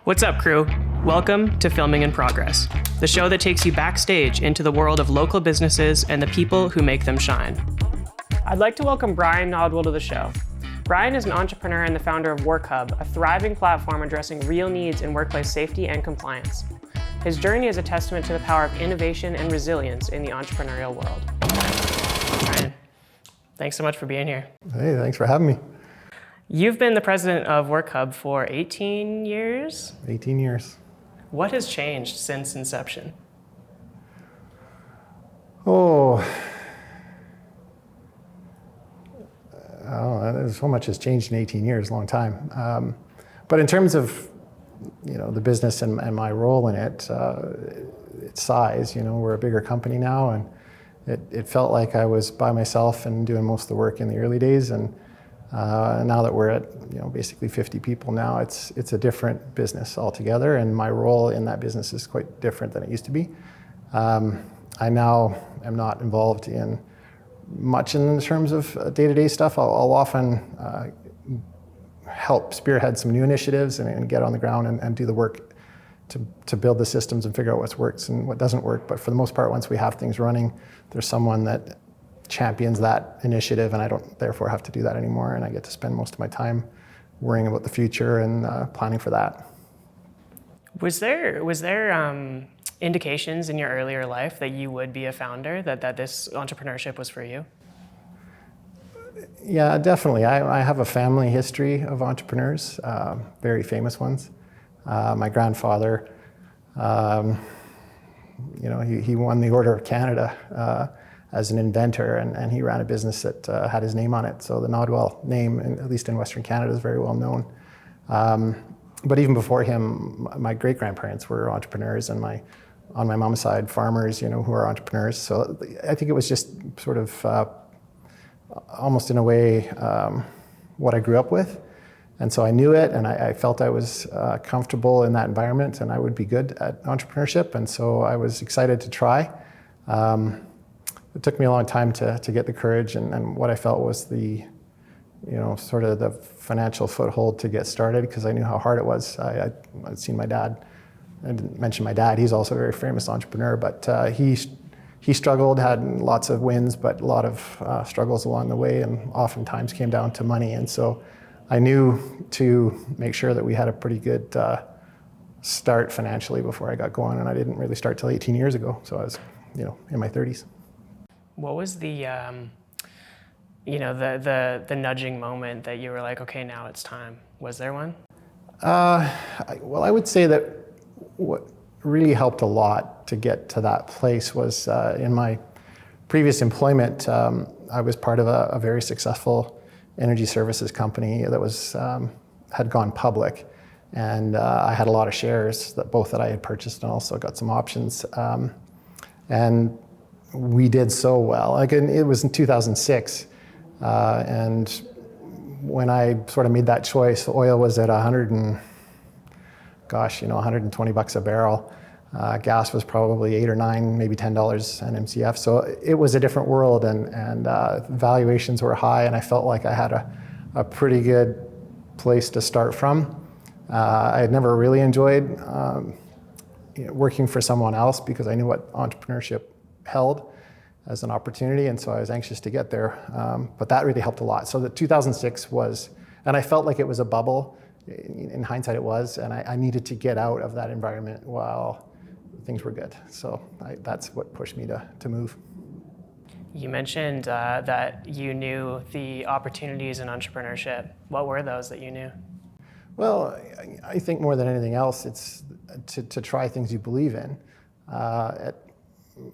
What's up, crew? Welcome to Filming in Progress, the show that takes you backstage into the world of local businesses and the people who make them shine. I'd like to welcome Brian Nodwell to the show. Brian is an entrepreneur and the founder of Workhub, a thriving platform addressing real needs in workplace safety and compliance. His journey is a testament to the power of innovation and resilience in the entrepreneurial world. Brian, thanks so much for being here. Hey, thanks for having me. You've been the president of Workhub for 18 years? 18 years. What has changed since inception? So much has changed in 18 years, long time. But in terms of, the business and my role in it, its size, we're a bigger company now, and it felt like I was by myself and doing most of the work in the early days, and now that we're at basically 50 people now, it's a different business altogether, and my role in that business is quite different than it used to be. I now am not involved in much in terms of day-to-day stuff. I'll often help spearhead some new initiatives and get on the ground and do the work to build the systems and figure out what works and what doesn't work. But for the most part, once we have things running, there's someone that champions that initiative, and I don't therefore have to do that anymore, and I get to spend most of my time worrying about the future and planning for that. Was there indications in your earlier life that you would be a founder, that this entrepreneurship was for you? Yeah, definitely. I have a family history of entrepreneurs, very famous ones. My grandfather, he won the Order of Canada as an inventor, and he ran a business that had his name on it. So the Nodwell name, at least in Western Canada, is very well known. But even before him, my great-grandparents were entrepreneurs, and on my mom's side, farmers, who are entrepreneurs. So I think it was just sort of almost in a way what I grew up with. And so I knew it, and I felt I was comfortable in that environment, and I would be good at entrepreneurship. And so I was excited to try. It took me a long time to get the courage and what I felt was the, sort of the financial foothold to get started, because I knew how hard it was. I'd seen my dad. I didn't mention my dad. He's also a very famous entrepreneur, but he struggled, had lots of wins, but a lot of struggles along the way, and oftentimes came down to money. And so I knew to make sure that we had a pretty good start financially before I got going, and I didn't really start till 18 years ago. So I was, in my 30s. What was the the nudging moment that you were like, okay, now it's time? Was there one? Well, I would say that what really helped a lot to get to that place was in my previous employment. I was part of a very successful energy services company that was had gone public, and I had a lot of shares that I had purchased and also got some options. And we did so well. It was in 2006, and when I sort of made that choice, oil was at $120 a barrel. Gas was probably $8 or $9, maybe $10 an MCF. So it was a different world, and valuations were high, and I felt like I had a pretty good place to start from. I had never really enjoyed working for someone else, because I knew what entrepreneurship held as an opportunity, and so I was anxious to get there. But that really helped a lot. So the 2006 was, and I felt like it was a bubble. In hindsight, it was, and I needed to get out of that environment while things were good. So that's what pushed me to move. You mentioned that you knew the opportunities in entrepreneurship. What were those that you knew? Well, I think more than anything else, it's to try things you believe in. At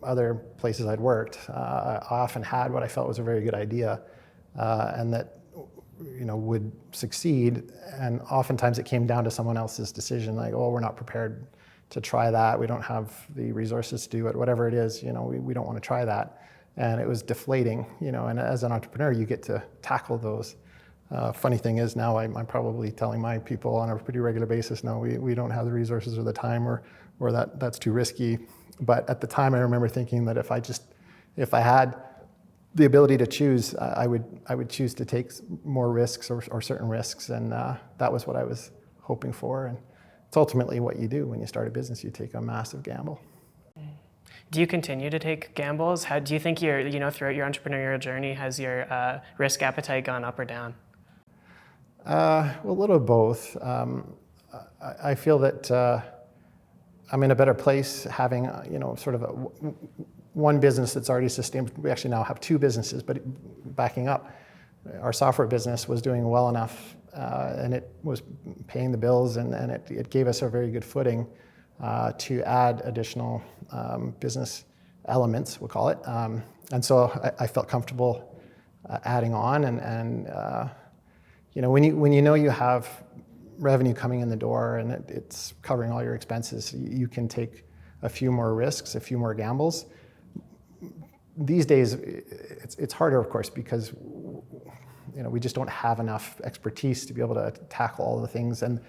other places I'd worked, I often had what I felt was a very good idea, and that would succeed, and oftentimes it came down to someone else's decision, like, oh, we're not prepared to try that, we don't have the resources to do it, whatever it is, we don't want to try that. And it was deflating, and as an entrepreneur, you get to tackle those. Funny thing is, now I'm probably telling my people on a pretty regular basis, no, we don't have the resources or the time, or that's too risky. But at the time, I remember thinking that if I had the ability to choose, I would choose to take more risks or certain risks, and that was what I was hoping for. And it's ultimately what you do when you start a business. You take a massive gamble. Do you continue to take gambles? How do you think throughout your entrepreneurial journey, has your risk appetite gone up or down? Well, a little of both. I feel that I'm in a better place having, sort of one business that's already sustained. We actually now have two businesses, but backing up, our software business was doing well enough, and it was paying the bills, and it gave us a very good footing to add additional business elements, we'll call it. And so I felt comfortable adding on, and when you know you have revenue coming in the door and it's covering all your expenses, you can take a few more risks, a few more gambles. These days, it's harder, of course, because we just don't have enough expertise to be able to tackle all the things, and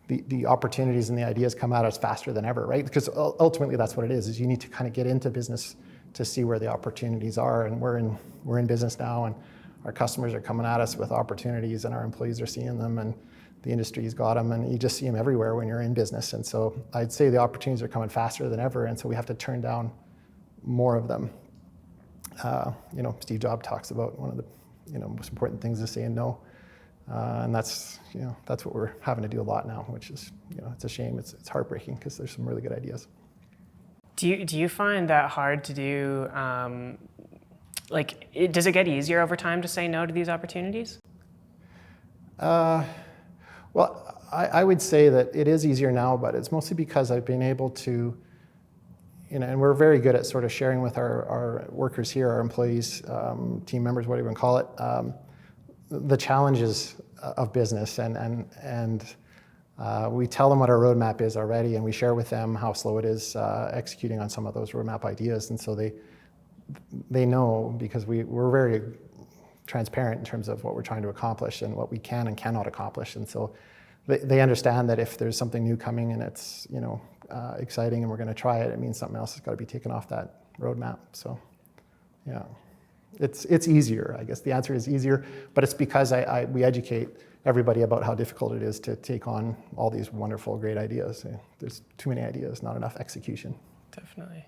the opportunities and the ideas come at us faster than ever, right? Because ultimately, that's what it is you need to kind of get into business to see where the opportunities are, and we're in business now, and our customers are coming at us with opportunities, and our employees are seeing them, and the industry's got them, and you just see them everywhere when you're in business. And so I'd say the opportunities are coming faster than ever, and so we have to turn down more of them. Steve Jobs talks about one of the most important things is saying no, and that's what we're having to do a lot now, which is it's a shame. It's heartbreaking because there's some really good ideas. Do you find that hard to do? Does it get easier over time to say no to these opportunities? Well, I would say that it is easier now, but it's mostly because I've been able to, and we're very good at sort of sharing with our workers here, our employees, team members, whatever you want to call it, the challenges of business, and we tell them what our roadmap is already, and we share with them how slow it is executing on some of those roadmap ideas, and so they know, because we're very transparent in terms of what we're trying to accomplish and what we can and cannot accomplish, and so they understand that if there's something new coming and it's exciting and we're going to try it, it means something else has got to be taken off that roadmap. So yeah, it's easier. I guess the answer is easier, but it's because we educate everybody about how difficult it is to take on all these wonderful, great ideas. There's too many ideas, not enough execution. Definitely.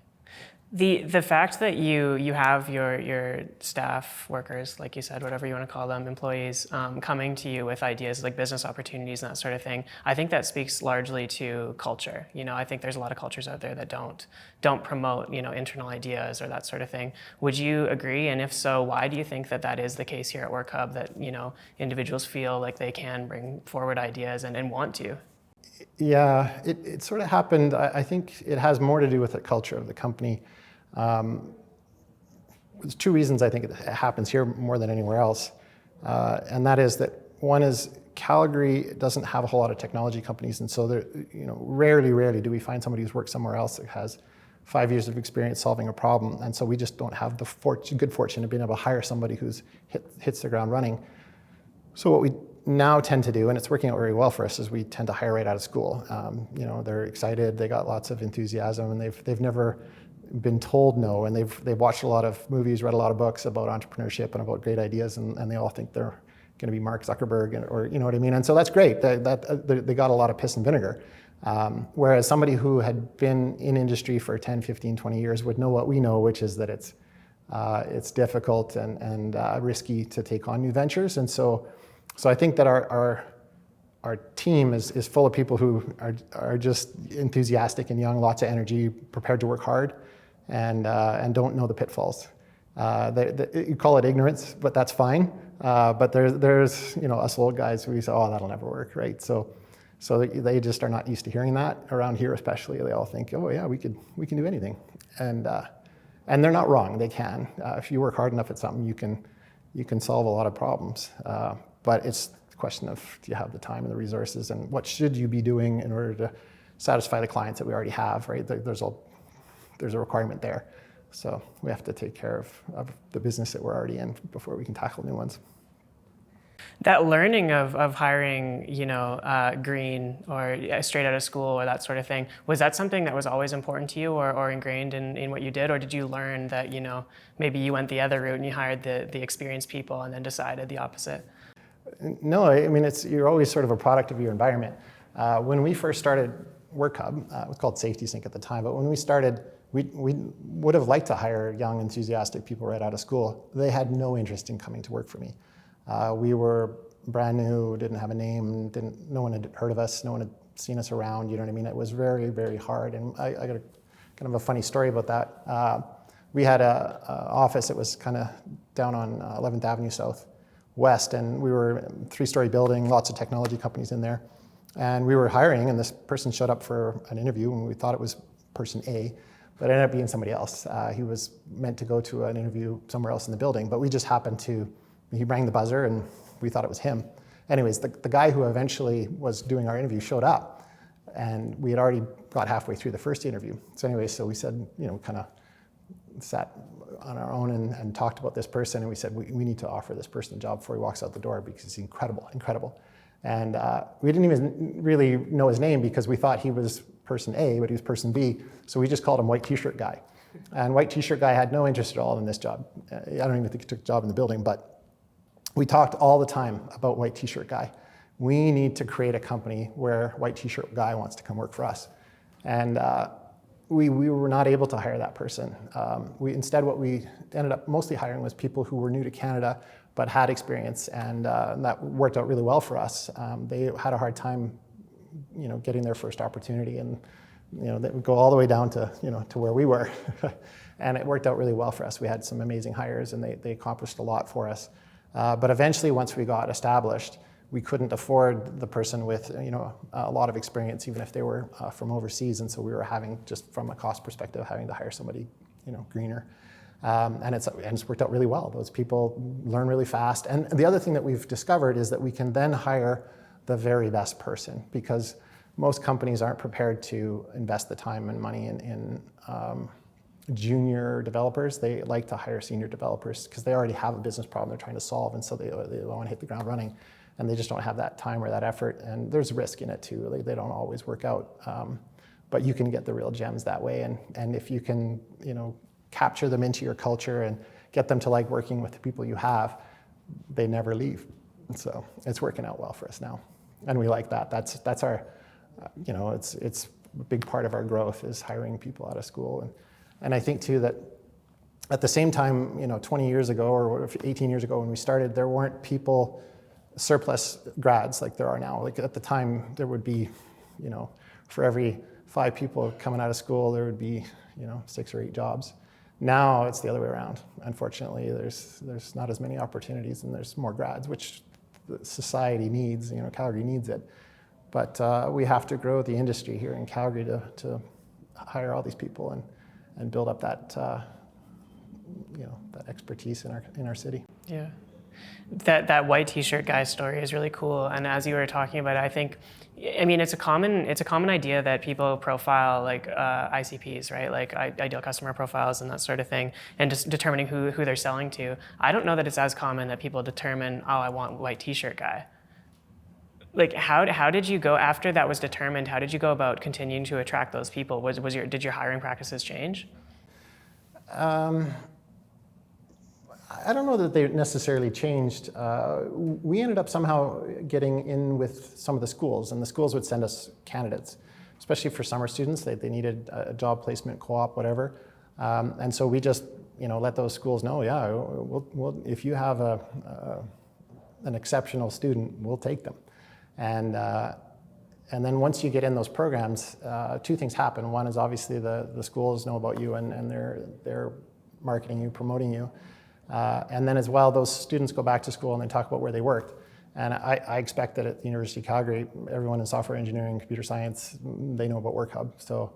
The fact that you have your staff, workers, like you said, whatever you want to call them, employees, coming to you with ideas like business opportunities and that sort of thing, I think that speaks largely to culture. I think there's a lot of cultures out there that don't promote internal ideas or that sort of thing. Would you agree? And if so, why do you think that is the case here at Workhub, that individuals feel like they can bring forward ideas and want to? Yeah, it sort of happened. I think it has more to do with the culture of the company. There's two reasons I think it happens here more than anywhere else, and that is that one is Calgary doesn't have a whole lot of technology companies, and so rarely do we find somebody who's worked somewhere else that has 5 years of experience solving a problem, and so we just don't have the good fortune of being able to hire somebody who's hits the ground running. So what we now tend to do, and it's working out very well for us, is we tend to hire right out of school. They're excited, they got lots of enthusiasm, and they've never been told no, and they've watched a lot of movies, read a lot of books about entrepreneurship and about great ideas, and they all think they're going to be Mark Zuckerberg, or you know what I mean. And so that's great. They got a lot of piss and vinegar. Whereas somebody who had been in industry for 10, 15, 20 years would know what we know, which is that it's difficult and risky to take on new ventures. And so I think that our team is full of people who are just enthusiastic and young, lots of energy, prepared to work hard, and don't know the pitfalls. You call it ignorance, but that's fine. But there's us old guys who say, oh, that'll never work, right? So they just are not used to hearing that around here, especially. They all think, oh yeah, we can do anything, and they're not wrong. They can. If you work hard enough at something, you can solve a lot of problems. But it's a question of, do you have the time and the resources, and what should you be doing in order to satisfy the clients that we already have, right? There's a requirement there. So we have to take care of the business that we're already in before we can tackle new ones. That learning of hiring, green or straight out of school or that sort of thing, was that something that was always important to you or ingrained in what you did? Or did you learn that, maybe you went the other route and you hired the experienced people and then decided the opposite? No, I mean, you're always sort of a product of your environment. When we first started Workhub, it was called Safety Sync at the time, but when we started, we would have liked to hire young, enthusiastic people right out of school. They had no interest in coming to work for me. We were brand new, didn't have a name, no one had heard of us, no one had seen us around, you know what I mean? It was very, very hard. And I got kind of a funny story about that. We had a office that was kind of down on 11th Avenue Southwest, and we were a 3-story building, lots of technology companies in there. And we were hiring, and this person showed up for an interview, and we thought it was person A, but it ended up being somebody else. He was meant to go to an interview somewhere else in the building, but we just happened to, he rang the buzzer, and we thought it was him. Anyways, the guy who eventually was doing our interview showed up, and we had already got halfway through the first interview. So anyway, so we said, kind of sat on our own and talked about this person, and we said, we need to offer this person a job before he walks out the door because he's incredible. And we didn't even really know his name because we thought he was person A, but he was person B. So we just called him White T-shirt guy. And White T-shirt guy had no interest at all in this job. I don't even think he took a job in the building, but we talked all the time about White T-shirt guy. We need to create a company where White T-shirt guy wants to come work for us. And we were not able to hire that person. Instead, what we ended up mostly hiring was people who were new to Canada but had experience, and that worked out really well for us. They had a hard time, getting their first opportunity, and they would go all the way down to to where we were, and it worked out really well for us. We had some amazing hires, and they accomplished a lot for us. But eventually, once we got established, we couldn't afford the person with a lot of experience, even if they were from overseas, and so we were having, just from a cost perspective, having to hire somebody greener. And it's worked out really well. Those people learn really fast. And the other thing that we've discovered is that we can then hire the very best person, because most companies aren't prepared to invest the time and money in junior developers. They like to hire senior developers because they already have a business problem they're trying to solve, and so they want to hit the ground running, and they just don't have that time or that effort. And there's risk in it too. They don't always work out, but you can get the real gems that way. And if you can, capture them into your culture and get them to like working with the people you have, they never leave. And so it's working out well for us now, and we like that. That's our, it's a big part of our growth is hiring people out of school. And I think too that at the same time, 20 years ago or 18 years ago when we started, there weren't people, surplus grads like there are now. Like at the time, there would be, for every 5 people coming out of school, there would be, 6 or 8 jobs. Now it's the other way around. Unfortunately, there's not as many opportunities, and there's more grads, which society needs. Calgary needs it, but we have to grow the industry here in Calgary to hire all these people and build up that that expertise in our city. Yeah. That White T-shirt guy story is really cool. And as you were talking about it, it's a common idea that people profile like ICPs, right? Like ideal customer profiles and that sort of thing, and just determining who they're selling to. I don't know that it's as common that people determine, I want White T-shirt guy. Like how did you go after that was determined? How did you go about continuing to attract those people? Did your hiring practices change? I don't know that they necessarily changed. We ended up somehow getting in with some of the schools, and the schools would send us candidates, especially for summer students. They needed a job placement, co-op, whatever. And so we just let those schools know, we'll if you have an exceptional student, we'll take them. And then once you get in those programs, 2 things happen. One is obviously the schools know about you and they're marketing you, promoting you. And then as well, those students go back to school and they talk about where they worked. And I expect that at the University of Calgary, everyone in software engineering, computer science, they know about Workhub. So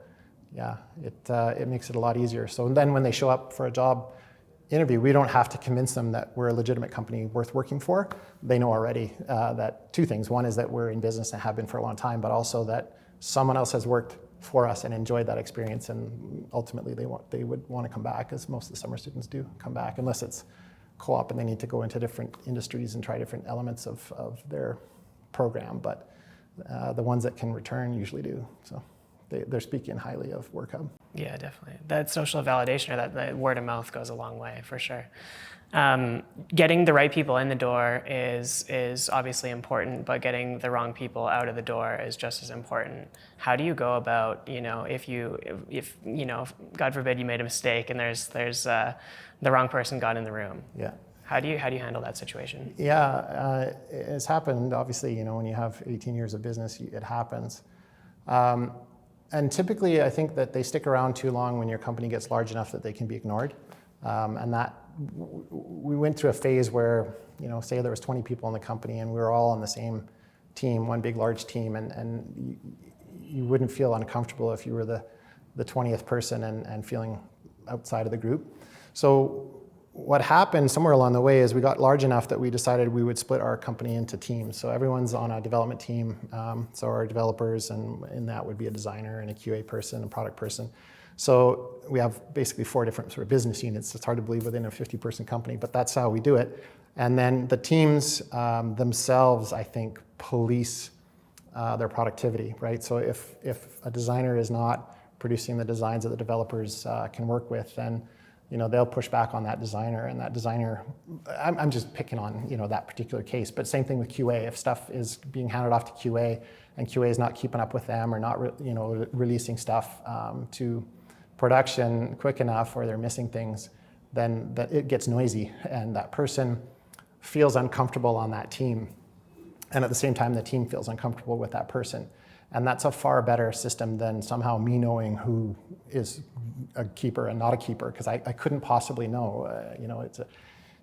yeah, it makes it a lot easier. So then when they show up for a job interview, we don't have to convince them that we're a legitimate company worth working for. They know already that 2 things. One is that we're in business and have been for a long time, but also that someone else has worked for us and enjoyed that experience, and ultimately they would want to come back, as most of the summer students do come back, unless it's co-op and they need to go into different industries and try different elements of their program. But the ones that can return usually do. So they're speaking highly of Workhub. Yeah, definitely. That social validation or that word of mouth goes a long way, for sure. Getting the right people in the door is obviously important, but getting the wrong people out of the door is just as important. How do you go about, if God forbid you made a mistake and there's the wrong person got in the room? Yeah. How do you handle that situation? Yeah, it's happened. Obviously, when you have 18 years of business, it happens. And typically, I think that they stick around too long when your company gets large enough that they can be ignored. And that we went through a phase where, say there was 20 people in the company and we were all on the same team, one big large team, and you wouldn't feel uncomfortable if you were the 20th person and feeling outside of the group. So what happened somewhere along the way is we got large enough that we decided we would split our company into teams. So everyone's on a development team. So our developers, and in that would be a designer and a QA person, a product person. So we have basically 4 different sort of business units. It's hard to believe within a 50-person company, but that's how we do it. And then the teams themselves, I think, police their productivity, right? So if a designer is not producing the designs that the developers can work with, then they'll push back on that designer, and that designer, I'm just picking on that particular case, but same thing with QA. If stuff is being handed off to QA and QA is not keeping up with them or not releasing stuff to production quick enough, or they're missing things, then it gets noisy, and that person feels uncomfortable on that team. And at the same time, the team feels uncomfortable with that person. And that's a far better system than somehow me knowing who is a keeper and not a keeper, because I couldn't possibly know.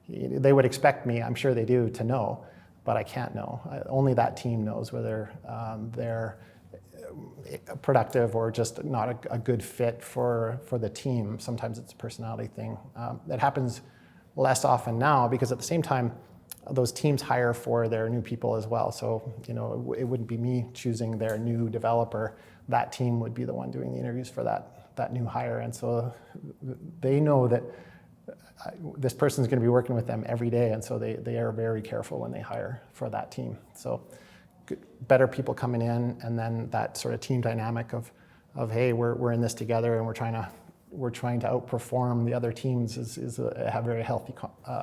They would expect me, I'm sure they do, to know, but I can't know. Only that team knows whether they're productive or just not a good fit for the team. Sometimes it's a personality thing. That happens less often now, because at the same time, those teams hire for their new people as well. So, it wouldn't be me choosing their new developer. That team would be the one doing the interviews for that new hire. And so they know that this person's going to be working with them every day. And so they are very careful when they hire for that team. So better people coming in, and then that sort of team dynamic of hey, we're in this together, and we're trying to outperform the other teams is a very healthy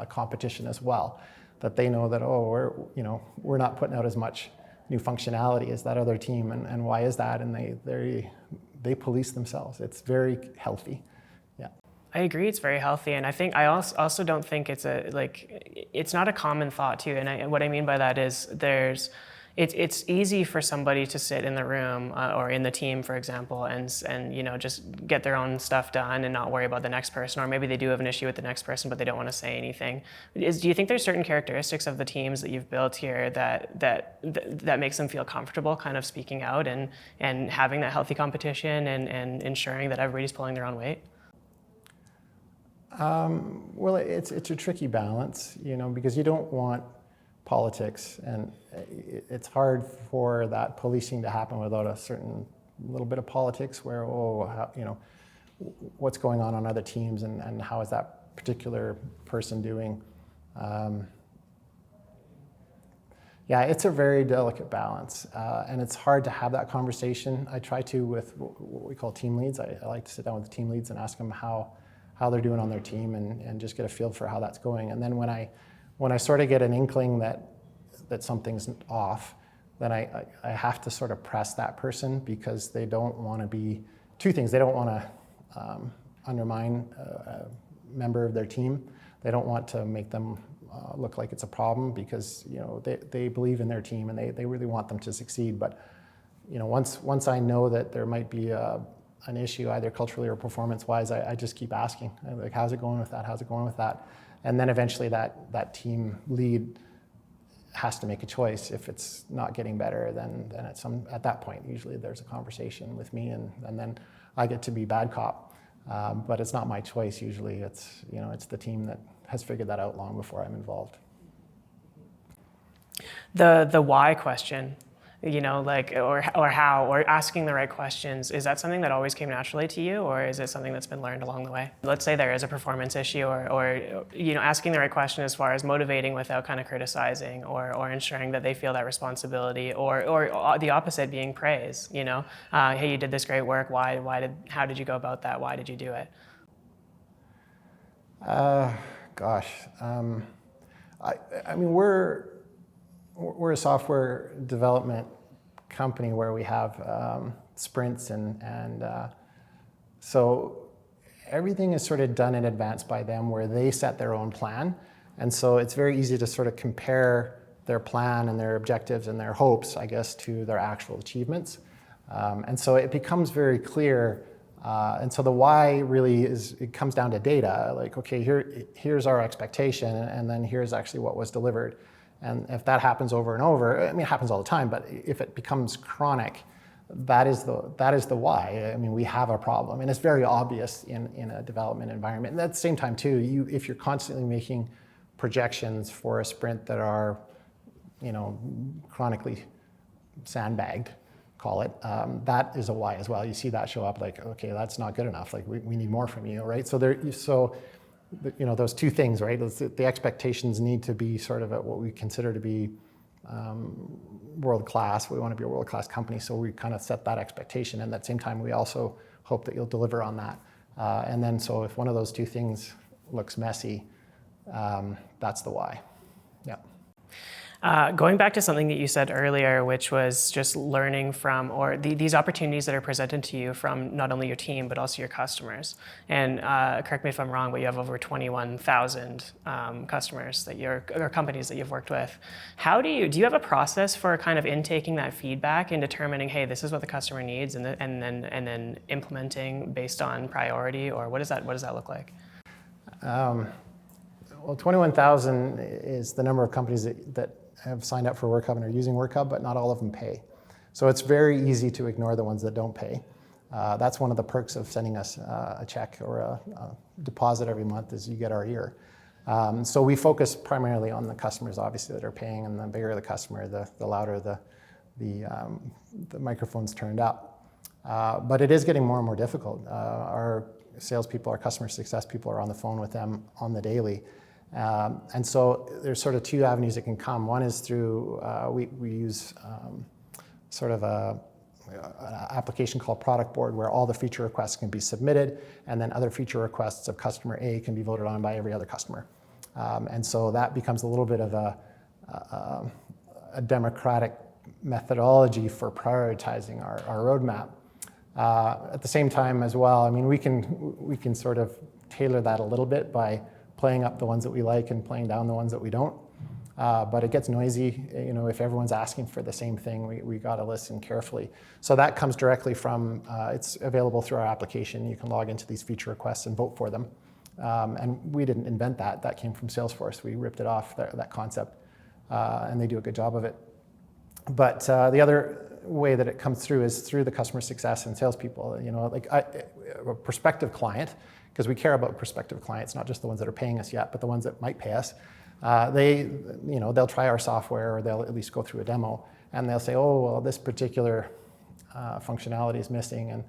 competition as well. That they know that, we're not putting out as much new functionality as that other team, and why is that? And they police themselves. It's very healthy. Yeah. I agree, it's very healthy, and I think I also don't think it's not a common thought too. And what I mean by that is it's easy for somebody to sit in the room or in the team, for example, and just get their own stuff done and not worry about the next person. Or maybe they do have an issue with the next person, but they don't want to say anything. Do you think there's certain characteristics of the teams that you've built here that makes them feel comfortable kind of speaking out and having that healthy competition and ensuring that everybody's pulling their own weight? Well, it's a tricky balance, because you don't want politics, and it's hard for that policing to happen without a certain little bit of politics where, what's going on other teams, and how is that particular person doing? Yeah, it's a very delicate balance, and it's hard to have that conversation. I try to with what we call team leads. I like to sit down with the team leads and ask them how they're doing on their team, and just get a feel for how that's going. And then when I sort of get an inkling that something's off, then I have to sort of press that person, because they don't want to be two things. They don't want to undermine a member of their team. They don't want to make them look like it's a problem, because they believe in their team and they really want them to succeed. But once I know that there might be an issue either culturally or performance-wise, I just keep asking, like, how's it going with that? How's it going with that? And then eventually that team lead has to make a choice. If it's not getting better, then at that point, usually there's a conversation with me, and then I get to be bad cop. But it's not my choice usually. It's the team that has figured that out long before I'm involved. The why question, or how, or asking the right questions, is that something that always came naturally to you, or is it something that's been learned along the way? Let's say there is a performance issue, or asking the right question as far as motivating without kind of criticizing, or ensuring that they feel that responsibility, or the opposite, being praise. Hey, you did this great work. How did you go about that? Why did you do it? Gosh, I mean, we're a software development company where we have sprints and so everything is sort of done in advance by them where they set their own plan. And so it's very easy to sort of compare their plan and their objectives and their hopes, I guess, to their actual achievements. And so it becomes very clear. And so the why really it comes down to data. Like, okay, here's our expectation, and then here's actually what was delivered. And if that happens over and over, I mean, it happens all the time, but if it becomes chronic, that is the why. I mean, we have a problem, and it's very obvious in a development environment. And at the same time, too, if you're constantly making projections for a sprint that are, chronically sandbagged, call it, that is a why as well. You see that show up like, okay, that's not good enough. Like we need more from you, right? So those two things, right? The expectations need to be sort of at what we consider to be world class. We want to be a world class company, so we kind of set that expectation. And at the same time, we also hope that you'll deliver on that. And then, so if one of those two things looks messy, that's the why. Yeah. Going back to something that you said earlier, which was just learning from, or these opportunities that are presented to you from not only your team, but also your customers. And correct me if I'm wrong, but you have over 21,000 customers or companies that you've worked with. Do you have a process for kind of intaking that feedback and determining, hey, this is what the customer needs, and then implementing based on priority, or what does that look like? Well, 21,000 is the number of companies that have signed up for Workhub and are using Workhub, but not all of them pay. So it's very easy to ignore the ones that don't pay. That's one of the perks of sending us a check or a deposit every month is you get our ear. So we focus primarily on the customers, obviously, that are paying, and the bigger the customer, the louder the microphone's turned up. But it is getting more and more difficult. Our salespeople, our customer success people are on the phone with them on the daily. And so there's sort of two avenues that can come. One is through, we use sort of an application called Product Board where all the feature requests can be submitted, and then other feature requests of customer A can be voted on by every other customer. And so that becomes a little bit of a democratic methodology for prioritizing our roadmap. At the same time as well, I mean, we can sort of tailor that a little bit by playing up the ones that we like and playing down the ones that we don't. But it gets noisy, if everyone's asking for the same thing, we got to listen carefully. So that comes directly from, it's available through our application. You can log into these feature requests and vote for them. And we didn't invent that. That came from Salesforce. We ripped it off, that concept, and they do a good job of it. But the other way that it comes through is through the customer success and salespeople. A prospective client, because we care about prospective clients, not just the ones that are paying us yet, but the ones that might pay us. They'll try our software, or they'll at least go through a demo, and they'll say, oh, well, this particular functionality is missing,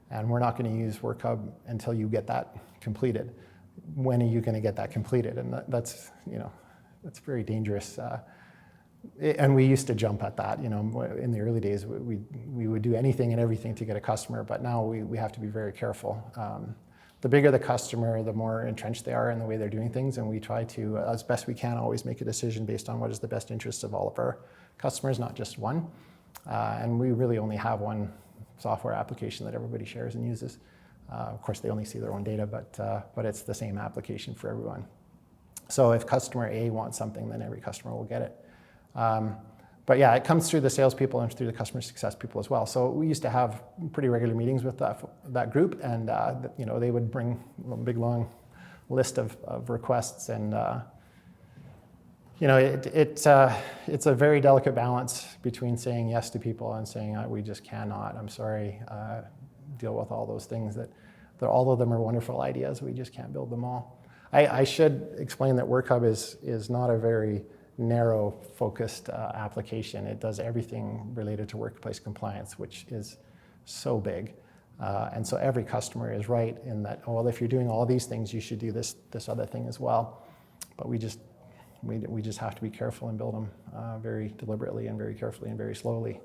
and we're not going to use Workhub until you get that completed. When are you going to get that completed? And that's very dangerous. And we used to jump at that, in the early days. We would do anything and everything to get a customer, but now we have to be very careful. The bigger the customer, the more entrenched they are in the way they're doing things, and we try to, as best we can, always make a decision based on what is the best interest of all of our customers, not just one. And we really only have one software application that everybody shares and uses. Of course, they only see their own data, but it's the same application for everyone. So if customer A wants something, then every customer will get it. But yeah, it comes through the salespeople and through the customer success people as well. So we used to have pretty regular meetings with that group, and they would bring a big long list of requests, and it's a very delicate balance between saying yes to people and saying we just cannot. I'm sorry, deal with all those things that all of them are wonderful ideas. We just can't build them all. I should explain that Workhub is not a very narrow focused application. It does everything related to workplace compliance, which is so big. And so every customer is right in that, oh, well, if you're doing all these things, you should do this other thing as well. But we just have to be careful and build them very deliberately and very carefully and very slowly.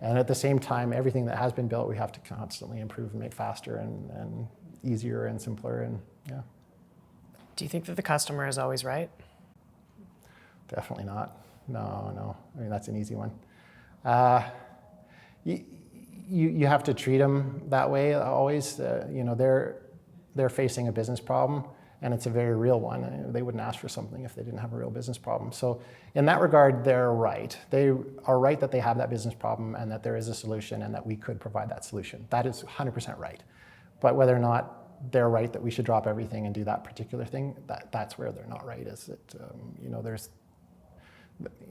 And at the same time, everything that has been built, we have to constantly improve and make faster and easier and simpler, and yeah. Do you think that the customer is always right? Definitely not. No. I mean, that's an easy one. You have to treat them that way always. They're facing a business problem, and it's a very real one. They wouldn't ask for something if they didn't have a real business problem. So in that regard, they're right. They are right that they have that business problem and that there is a solution and that we could provide that solution. That is 100% right. But whether or not they're right that we should drop everything and do that particular thing, that's where they're not right. Is that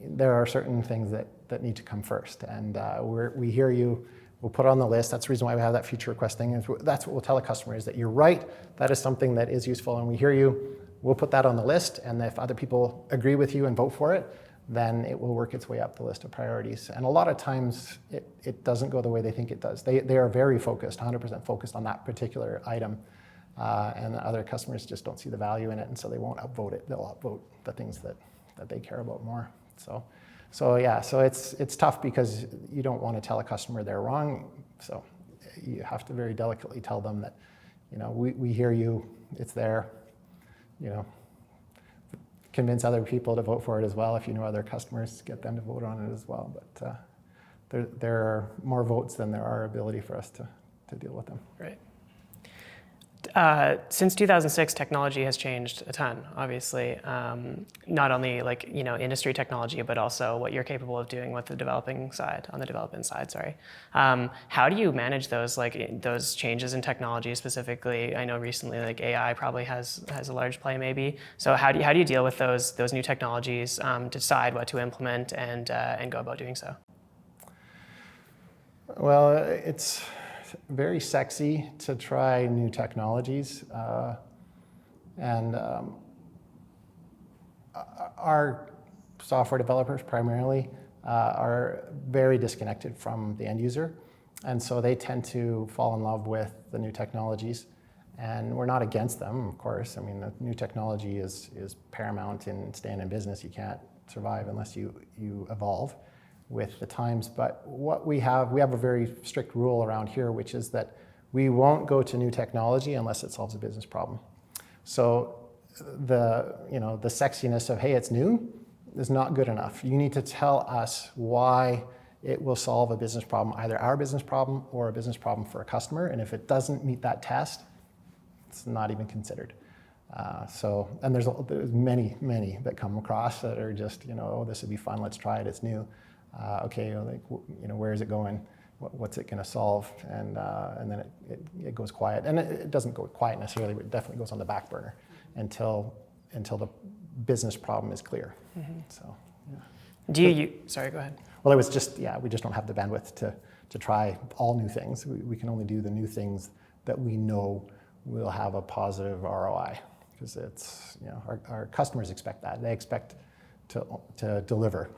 there are certain things that need to come first, and we hear you. We'll put it on the list. That's the reason why we have that feature request thing. That's what we'll tell a customer, is that you're right. That is something that is useful, and we hear you. We'll put that on the list, and if other people agree with you and vote for it, then it will work its way up the list of priorities. And a lot of times, it doesn't go the way they think it does. They are very focused, 100% focused on that particular item, and the other customers just don't see the value in it, and so they won't upvote it. They'll upvote the things that they care about more. So it's tough because you don't want to tell a customer they're wrong. So you have to very delicately tell them that, we hear you, it's there, convince other people to vote for it as well. If you know other customers, get them to vote on it as well. But there are more votes than there are ability for us to deal with them. Right. Since 2006, technology has changed a ton, obviously. Not only industry technology, but also what you're capable of doing with the development side. Sorry. How do you manage those changes in technology specifically? I know recently AI probably has a large play maybe. So how do you deal with those new technologies, decide what to implement and go about doing so? Well, it's very sexy to try new technologies, and our software developers primarily are very disconnected from the end user, and so they tend to fall in love with the new technologies, and we're not against them, of course. I mean, the new technology is paramount in staying in business. You can't survive unless you evolve with the times. But what we have a very strict rule around here, which is that we won't go to new technology unless it solves a business problem. So the sexiness of, hey, it's new, is not good enough. You need to tell us why it will solve a business problem, either our business problem or a business problem for a customer. And if it doesn't meet that test, it's not even considered. And there's many that come across that are just, this would be fun, let's try it, it's new. Where is it going? What's it going to solve? And then it goes quiet. And it doesn't go quiet necessarily, but it definitely goes on the back burner until the business problem is clear. Mm-hmm. So, yeah. Sorry, go ahead. Well, it was just, we just don't have the bandwidth to try all new things. We can only do the new things that we know will have a positive ROI, because it's, our customers expect that. They expect to deliver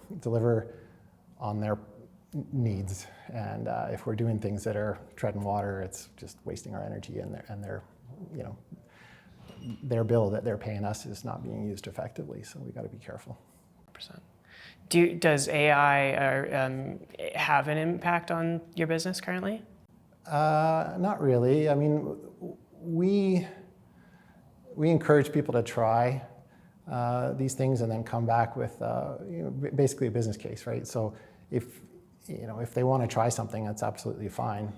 on their needs, and if we're doing things that are treading water, it's just wasting our energy, and their bill that they're paying us is not being used effectively. So we got to be careful. 100%. Does AI have an impact on your business currently? Not really. I mean, we encourage people to try these things and then come back with basically a business case, right? So if they want to try something, that's absolutely fine,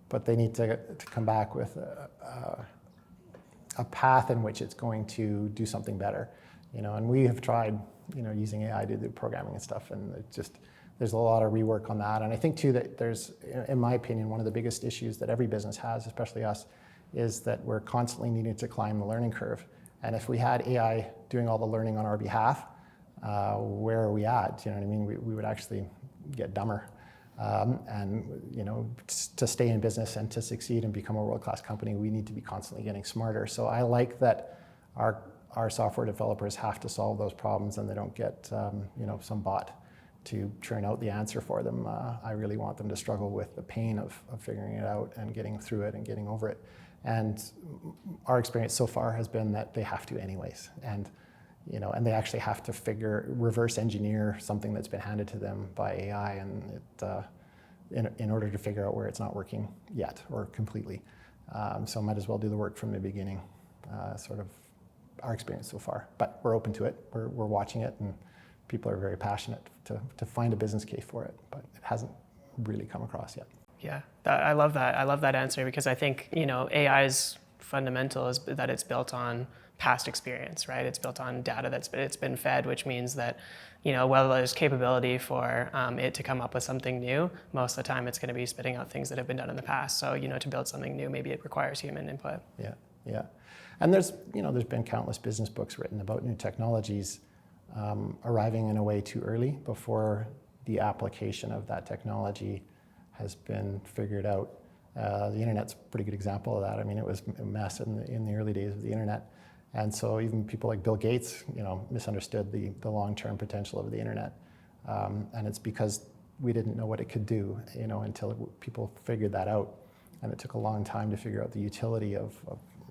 but they need to come back with a path in which it's going to do something better, And we have tried, using AI to do programming and stuff, and there's a lot of rework on that. And I think too that there's, in my opinion, one of the biggest issues that every business has, especially us, is that we're constantly needing to climb the learning curve. And if we had AI doing all the learning on our behalf, where are we at? You know what I mean? We would actually get dumber. To stay in business and to succeed and become a world-class company, we need to be constantly getting smarter. So I like that our software developers have to solve those problems, and they don't get some bot to churn out the answer for them. I really want them to struggle with the pain of figuring it out and getting through it and getting over it. And our experience so far has been that they have to anyways. And they actually have to reverse engineer something that's been handed to them by AI, and in order to figure out where it's not working yet or completely. So might as well do the work from the beginning. sort of our experience so far. But we're open to it. We're watching it, and people are very passionate to find a business case for it, but it hasn't really come across yet. Yeah, I love that. I love that answer, because I think, AI's fundamental is that it's built on past experience, right? It's built on data it's been fed, which means that, while there's capability for it to come up with something new, most of the time it's going to be spitting out things that have been done in the past. So, to build something new, maybe it requires human input. Yeah. And there's been countless business books written about new technologies arriving in a way too early before the application of that technology has been figured out. The internet's a pretty good example of that. I mean, it was a mess in the early days of the internet. And so even people like Bill Gates, misunderstood the long-term potential of the internet. And it's because we didn't know what it could do, until people figured that out. And it took a long time to figure out the utility of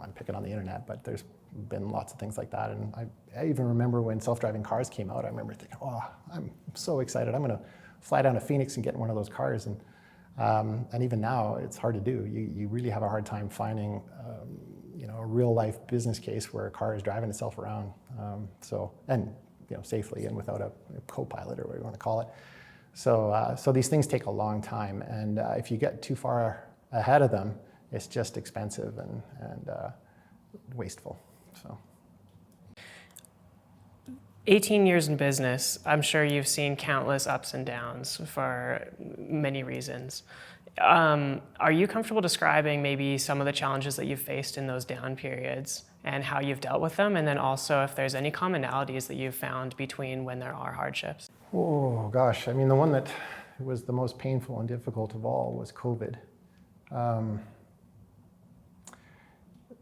I'm picking on the internet, but there's been lots of things like that. And I even remember when self-driving cars came out, I remember thinking, oh, I'm so excited. I'm going to fly down to Phoenix and get in one of those cars. And even now, it's hard to do. You really have a hard time finding, a real-life business case where a car is driving itself around. Safely and without a co-pilot or whatever you want to call it. So these things take a long time, and if you get too far ahead of them, it's just expensive and wasteful. So. 18 years in business, I'm sure you've seen countless ups and downs for many reasons. Are you comfortable describing maybe some of the challenges that you've faced in those down periods and how you've dealt with them? And then also if there's any commonalities that you've found between when there are hardships? Oh, gosh. I mean, the one that was the most painful and difficult of all was COVID.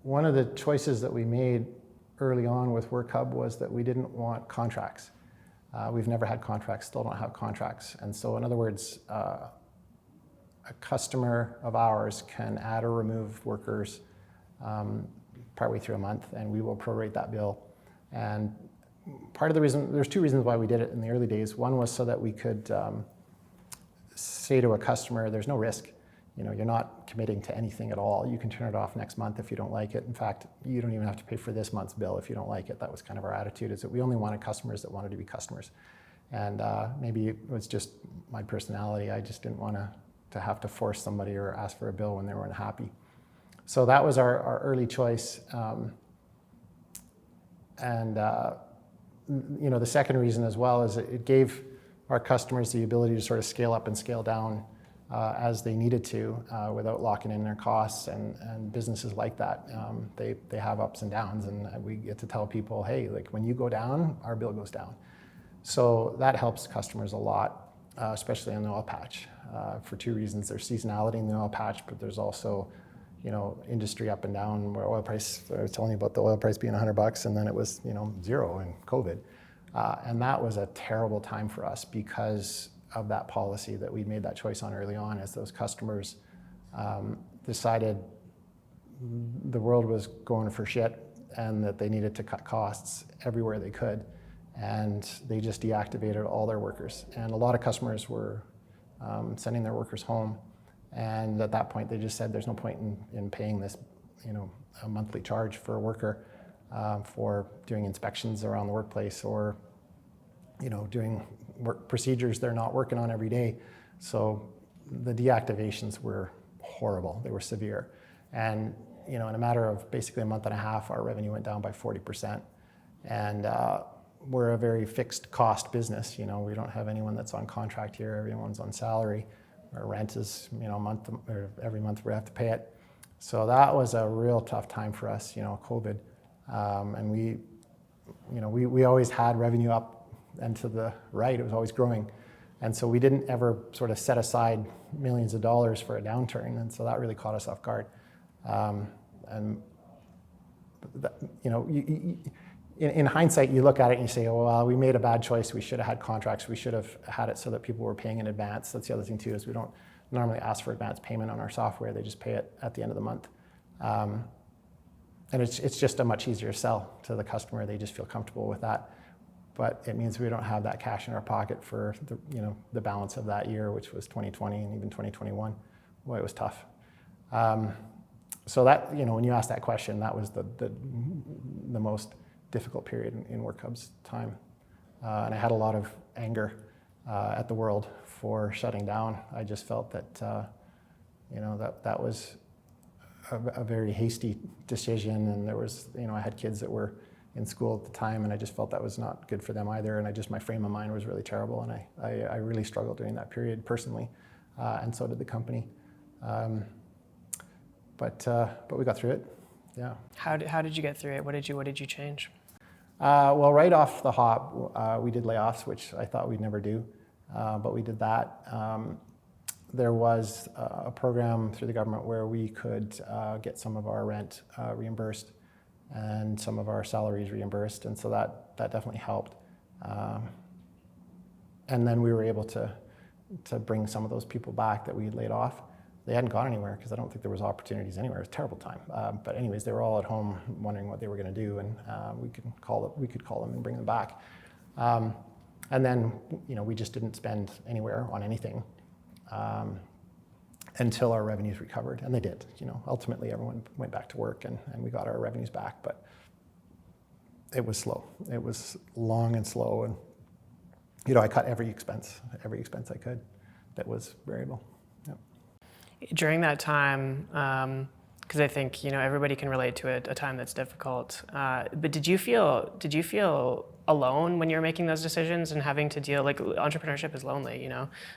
One of the choices that we made early on with Workhub was that we didn't want contracts. We've never had contracts, still don't have contracts. And so in other words, a customer of ours can add or remove workers partway through a month, and we will prorate that bill. And part of the reason, there's two reasons why we did it in the early days. One was so that we could say to a customer, there's no risk. You're not committing to anything at all. You can turn it off next month if you don't like it. In fact, you don't even have to pay for this month's bill if you don't like it. That was kind of our attitude, is that we only wanted customers that wanted to be customers. And maybe it was just my personality. I just didn't want to have to force somebody or ask for a bill when they weren't happy. So that was our early choice. The second reason as well is it gave our customers the ability to sort of scale up and scale down as they needed to without locking in their costs, and businesses like that, they have ups and downs, and we get to tell people, hey, like when you go down, our bill goes down. So that helps customers a lot, especially on the oil patch, for two reasons. There's seasonality in the oil patch, but there's also industry up and down, where oil price, I was telling you about the oil price being $100 and then it was zero in COVID. And that was a terrible time for us because of that policy that we made that choice on early on, as those customers decided the world was going for shit and that they needed to cut costs everywhere they could. And they just deactivated all their workers. And a lot of customers were sending their workers home. And at that point, they just said, there's no point in paying this, a monthly charge for a worker for doing inspections around the workplace or, doing work procedures they're not working on every day. So the deactivations were horrible. They were severe. And, in a matter of basically a month and a half, our revenue went down by 40%. And we're a very fixed cost business. We don't have anyone that's on contract here. Everyone's on salary. Our rent is, every month we have to pay it. So that was a real tough time for us, COVID. And we always had revenue up and to the right. It was always growing. And so we didn't ever sort of set aside millions of dollars for a downturn. And so that really caught us off guard. In hindsight, you look at it and you say, oh, well, we made a bad choice. We should have had contracts. We should have had it so that people were paying in advance. That's the other thing, too, is we don't normally ask for advance payment on our software. They just pay it at the end of the month. And it's just a much easier sell to the customer. They just feel comfortable with that. But it means we don't have that cash in our pocket for the balance of that year, which was 2020 and even 2021. Boy, it was tough. So that, when you ask that question, that was the most difficult period in Workhub's time. And I had a lot of anger at the world for shutting down. I just felt that, that was a very hasty decision. And there was, I had kids that were in school at the time, and I just felt that was not good for them either. And my frame of mind was really terrible. And I really struggled during that period personally. And so did the company. But we got through it. Yeah. How did you get through it? What did you change? Well, right off the hop, we did layoffs, which I thought we'd never do, but we did that. There was a program through the government where we could get some of our rent reimbursed and some of our salaries reimbursed, and so that definitely helped. And then we were able to bring some of those people back that we had laid off. They hadn't gone anywhere because I don't think there was opportunities anywhere. It was a terrible time. But anyways, they were all at home wondering what they were going to do, and we could call them and bring them back. And then, we just didn't spend anywhere on anything until our revenues recovered, and they did. Ultimately everyone went back to work, and we got our revenues back, but it was slow. It was long and slow, and I cut every expense I could that was variable. Yep. During that time, because I think everybody can relate to it, a time that's difficult. But did you feel alone when you were making those decisions and having to deal? Like, entrepreneurship is lonely.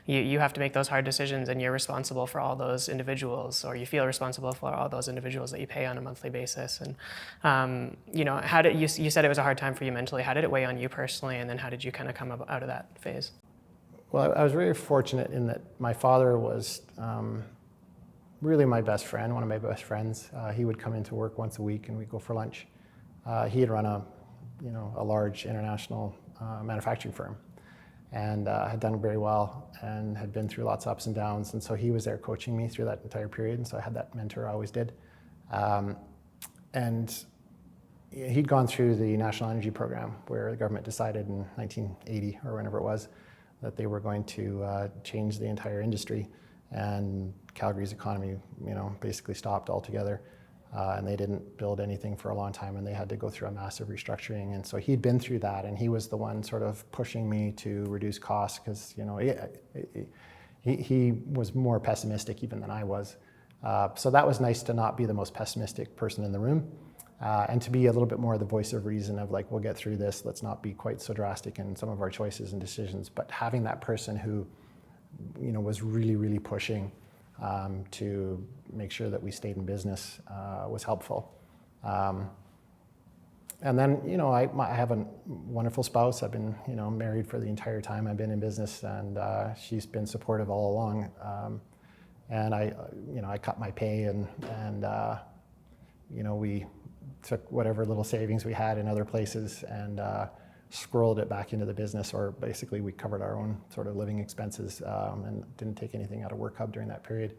You have to make those hard decisions, and you're responsible for all those individuals, or you feel responsible for all those individuals that you pay on a monthly basis. And how did you said it was a hard time for you mentally? How did it weigh on you personally? And then how did you kind of come out of that phase? Well, I was very fortunate in that my father was really my best friend, one of my best friends. He would come into work once a week, and we'd go for lunch. He had run a large international manufacturing firm, and had done very well, and had been through lots of ups and downs. And so he was there coaching me through that entire period. And so I had that mentor, I always did. And he'd gone through the National Energy Program, where the government decided in 1980 or whenever it was that they were going to change the entire industry. And Calgary's economy, basically stopped altogether, and they didn't build anything for a long time, and they had to go through a massive restructuring. And so he'd been through that, and he was the one sort of pushing me to reduce costs, because he was more pessimistic even than I was. So that was nice to not be the most pessimistic person in the room, and to be a little bit more the voice of reason of like, we'll get through this. Let's not be quite so drastic in some of our choices and decisions. But having that person who was really, really pushing to make sure that we stayed in business was helpful. And then, I have a wonderful spouse. I've been, married for the entire time I've been in business, and she's been supportive all along. And I cut my pay, and we took whatever little savings we had in other places and squirreled it back into the business, or basically we covered our own sort of living expenses, and didn't take anything out of Workhub during that period.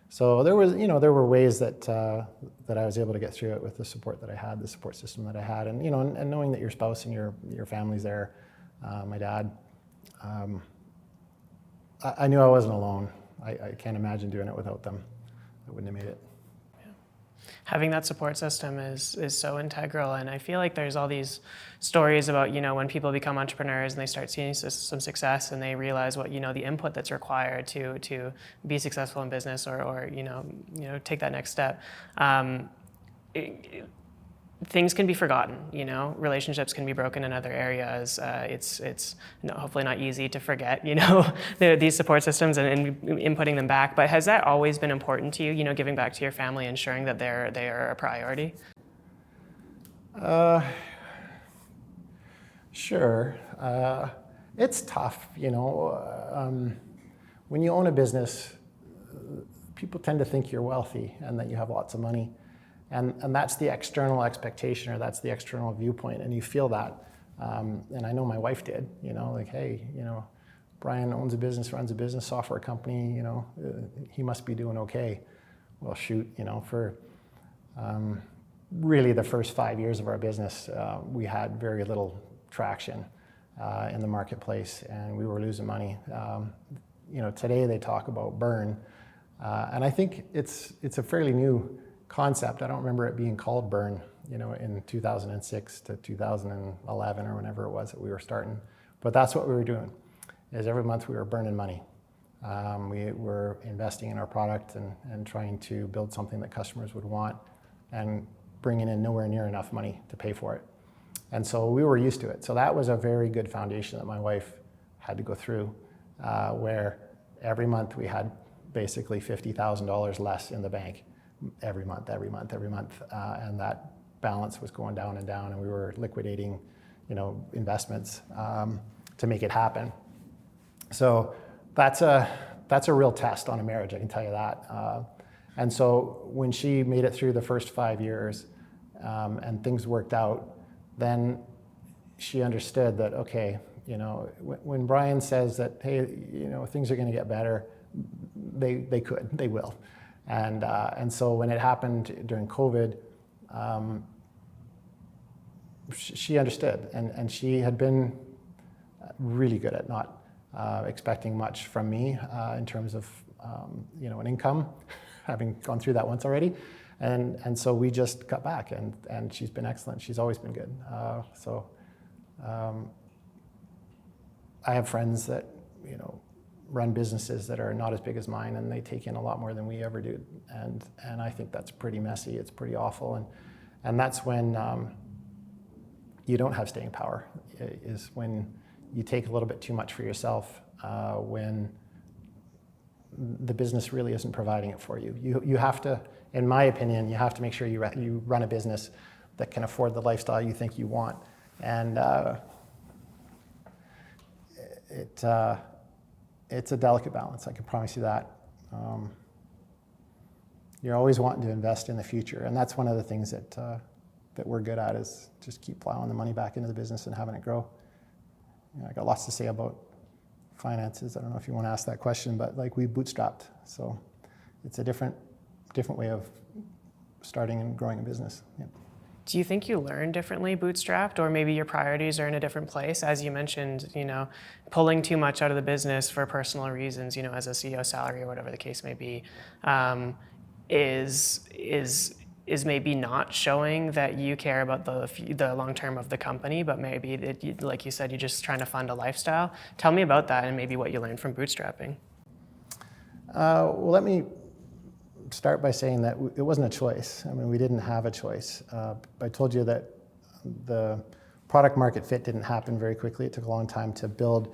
So there were ways that I was able to get through it with the support that I had, the support system that I had, and and knowing that your spouse and your family's there. My dad, I knew I wasn't alone. I can't imagine doing it without them. I wouldn't have made it. Having that support system is so integral, and I feel like there's all these stories about when people become entrepreneurs and they start seeing some success, and they realize what the input that's required to be successful in business or take that next step. Things can be forgotten, relationships can be broken in other areas. It's hopefully not easy to forget, these support systems and inputting them back. But has that always been important to you, giving back to your family, ensuring that they are a priority? Sure. It's tough, when you own a business, people tend to think you're wealthy and that you have lots of money. And that's the external expectation, or that's the external viewpoint, and you feel that. And I know my wife did, like, hey, Brian owns a business, runs a business software company, he must be doing okay. Well, shoot, for really the first 5 years of our business, we had very little traction in the marketplace, and we were losing money. Today they talk about burn, and I think it's a fairly new concept. I don't remember it being called Burn, in 2006 to 2011 or whenever it was that we were starting. But that's what we were doing, is every month we were burning money. We were investing in our product and trying to build something that customers would want and bringing in nowhere near enough money to pay for it. And so we were used to it. So that was a very good foundation that my wife had to go through, where every month we had basically $50,000 less in the bank every month. And that balance was going down and down, and we were liquidating, investments to make it happen. So that's a real test on a marriage, I can tell you that. And so when she made it through the first 5 years and things worked out, then she understood that, okay, when Brian says that, hey, things are going to get better, they will. And so when it happened during COVID, she understood, and she had been really good at not expecting much from me in terms of an income, having gone through that once already. And so we just got back, and she's been excellent. She's always been good. I have friends that run businesses that are not as big as mine, and they take in a lot more than we ever do. And I think that's pretty messy. It's pretty awful. And that's when you don't have staying power, is when you take a little bit too much for yourself, when the business really isn't providing it for you. You have to, in my opinion, you have to make sure you run a business that can afford the lifestyle you think you want. And it's a delicate balance, I can promise you that. You're always wanting to invest in the future, and that's one of the things that we're good at, is just keep plowing the money back into the business and having it grow. I got lots to say about finances. I don't know if you want to ask that question, but we bootstrapped, so it's a different way of starting and growing a business. Yeah. Do you think you learn differently bootstrapped, or maybe your priorities are in a different place? As you mentioned, pulling too much out of the business for personal reasons, as a CEO salary or whatever the case may be, is maybe not showing that you care about the long term of the company, but maybe, like you said, you're just trying to fund a lifestyle. Tell me about that and maybe what you learned from bootstrapping. Well, let me start by saying that it wasn't a choice. I mean, we didn't have a choice. I told you that the product market fit didn't happen very quickly. It took a long time to build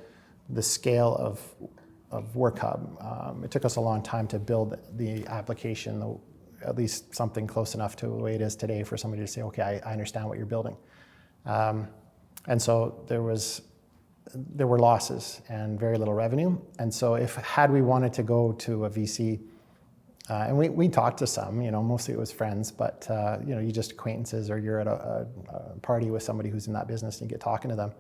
the scale of Workhub. It took us a long time to build the application, at least something close enough to the way it is today for somebody to say, okay, I understand what you're building. And so there were losses and very little revenue. And so had we wanted to go to a VC, and we talked to some, mostly it was friends, but you just acquaintances, or you're at a party with somebody who's in that business and you get talking to them.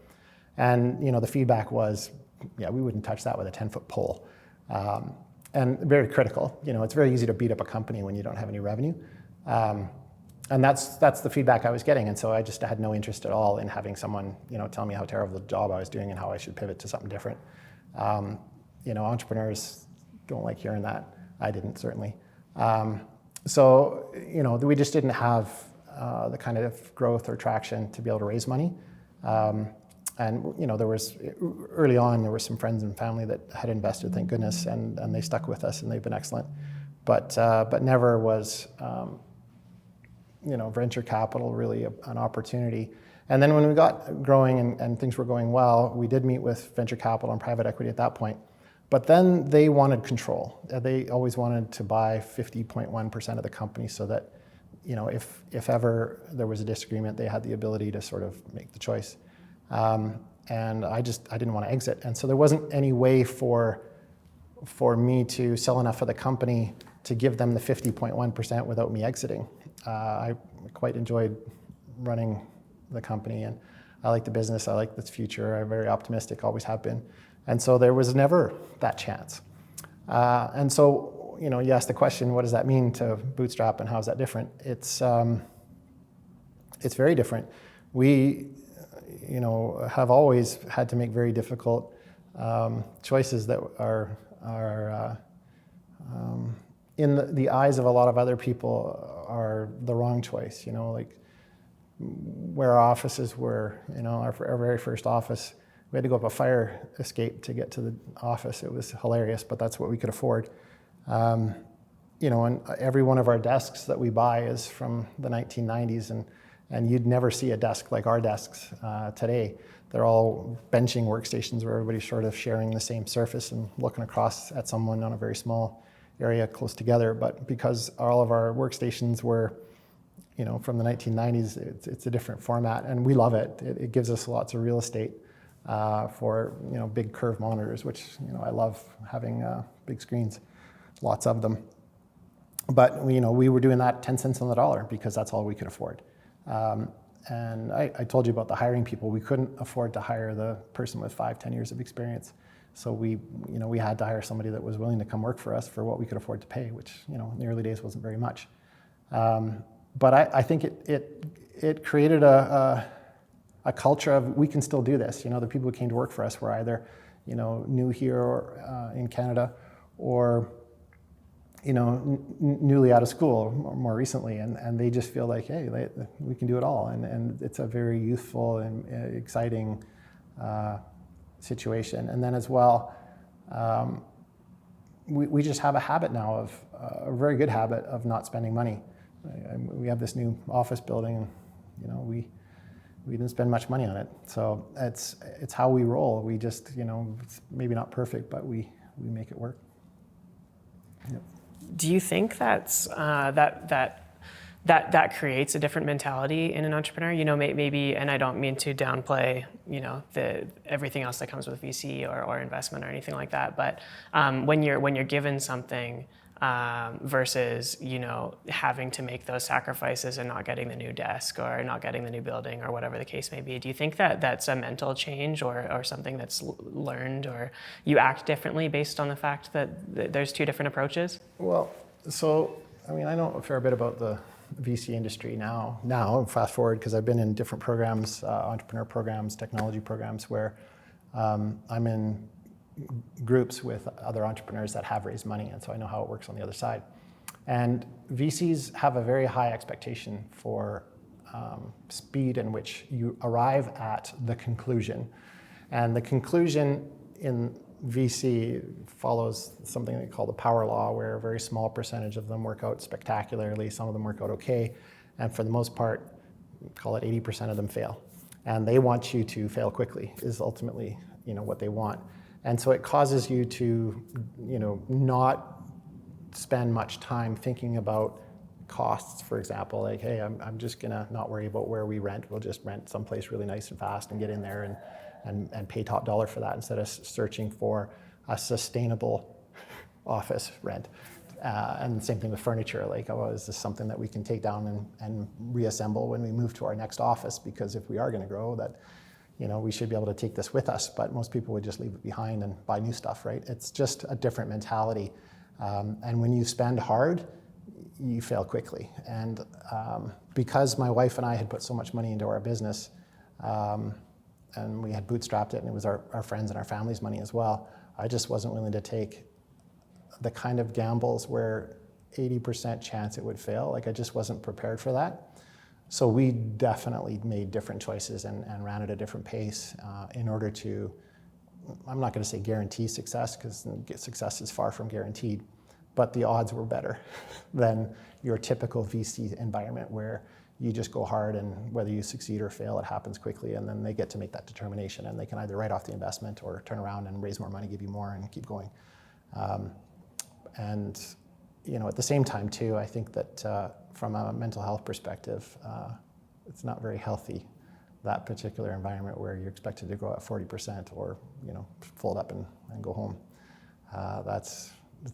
And the feedback was, yeah, we wouldn't touch that with a 10-foot pole. And very critical. It's very easy to beat up a company when you don't have any revenue. And that's the feedback I was getting. And so I just had no interest at all in having someone, tell me how terrible the job I was doing and how I should pivot to something different. Entrepreneurs don't like hearing that. I didn't, certainly. So we just didn't have the kind of growth or traction to be able to raise money. And there was, early on, there were some friends and family that had invested, thank goodness, and they stuck with us, and they've been excellent. But never was, venture capital really an opportunity. And then when we got growing and things were going well, we did meet with venture capital and private equity at that point. But then they wanted control. They always wanted to buy 50.1% of the company, so that, if ever there was a disagreement, they had the ability to sort of make the choice. And I didn't want to exit. And so there wasn't any way for me to sell enough of the company to give them the 50.1% without me exiting. I quite enjoyed running the company, and I like the business. I like its future. I'm very optimistic, always have been. And so there was never that chance. And so, you asked the question, what does that mean to bootstrap, and how is that different? It's very different. We, have always had to make very difficult choices that are in the eyes of a lot of other people are the wrong choice. Like where our offices were, our very first office, we had to go up a fire escape to get to the office. It was hilarious, but that's what we could afford. And every one of our desks that we buy is from the 1990s, and you'd never see a desk like our desks today. They're all benching workstations where everybody's sort of sharing the same surface and looking across at someone on a very small area close together. But because all of our workstations were, from the 1990s, it's a different format, and we love it. It gives us lots of real estate for big curved monitors, which I love having big screens, lots of them. But we were doing that 10 cents on the dollar because that's all we could afford. And I told you about the hiring people. We couldn't afford to hire the person with 5-10 years of experience. So we had to hire somebody that was willing to come work for us for what we could afford to pay, which, in the early days wasn't very much. But I think it created a culture of we can still do this. The people who came to work for us were either, new here or in Canada, or newly out of school more recently, and they just feel like, hey, we can do it all, and it's a very youthful and exciting situation. And then as well, we just have a habit now of a very good habit of not spending money. We have this new office building, and we didn't spend much money on it. So it's how we roll. We just it's maybe not perfect, but we make it work. Yep. Do you think that's that creates a different mentality in an entrepreneur? Maybe, and I don't mean to downplay, everything else that comes with VC or investment or anything like that. But when you're given something versus having to make those sacrifices and not getting the new desk or not getting the new building or whatever the case may be, do you think that that's a mental change or something that's learned, or you act differently based on the fact that there's two different approaches? Well, so I know a fair bit about the VC industry now fast forward, because I've been in different programs, entrepreneur programs, technology programs, where I'm in groups with other entrepreneurs that have raised money, and so I know how it works on the other side. And VCs have a very high expectation for speed in which you arrive at the conclusion. And the conclusion in VC follows something they call the power law, where a very small percentage of them work out spectacularly, some of them work out okay, and for the most part, call it 80% of them fail. And they want you to fail quickly, is ultimately what they want. And so it causes you to, not spend much time thinking about costs, for example. Like, hey, I'm just gonna not worry about where we rent. We'll just rent someplace really nice and fast and get in there and pay top dollar for that, instead of searching for a sustainable office rent. And the same thing with furniture. Like, is this something that we can take down and reassemble when we move to our next office? Because if we are gonna grow, that we should be able to take this with us, but most people would just leave it behind and buy new stuff, right? It's just a different mentality. And when you spend hard, you fail quickly. And because my wife and I had put so much money into our business, and we had bootstrapped it, and it was our friends and our family's money as well, I just wasn't willing to take the kind of gambles where 80% chance it would fail. Like, I just wasn't prepared for that. So we definitely made different choices and ran at a different pace in order to, I'm not going to say guarantee success, because success is far from guaranteed, but the odds were better than your typical VC environment, where you just go hard, and whether you succeed or fail, it happens quickly, and then they get to make that determination, and they can either write off the investment or turn around and raise more money, give you more, and keep going. And at the same time too, I think that from a mental health perspective, it's not very healthy, that particular environment where you're expected to grow at 40% or fold up and go home.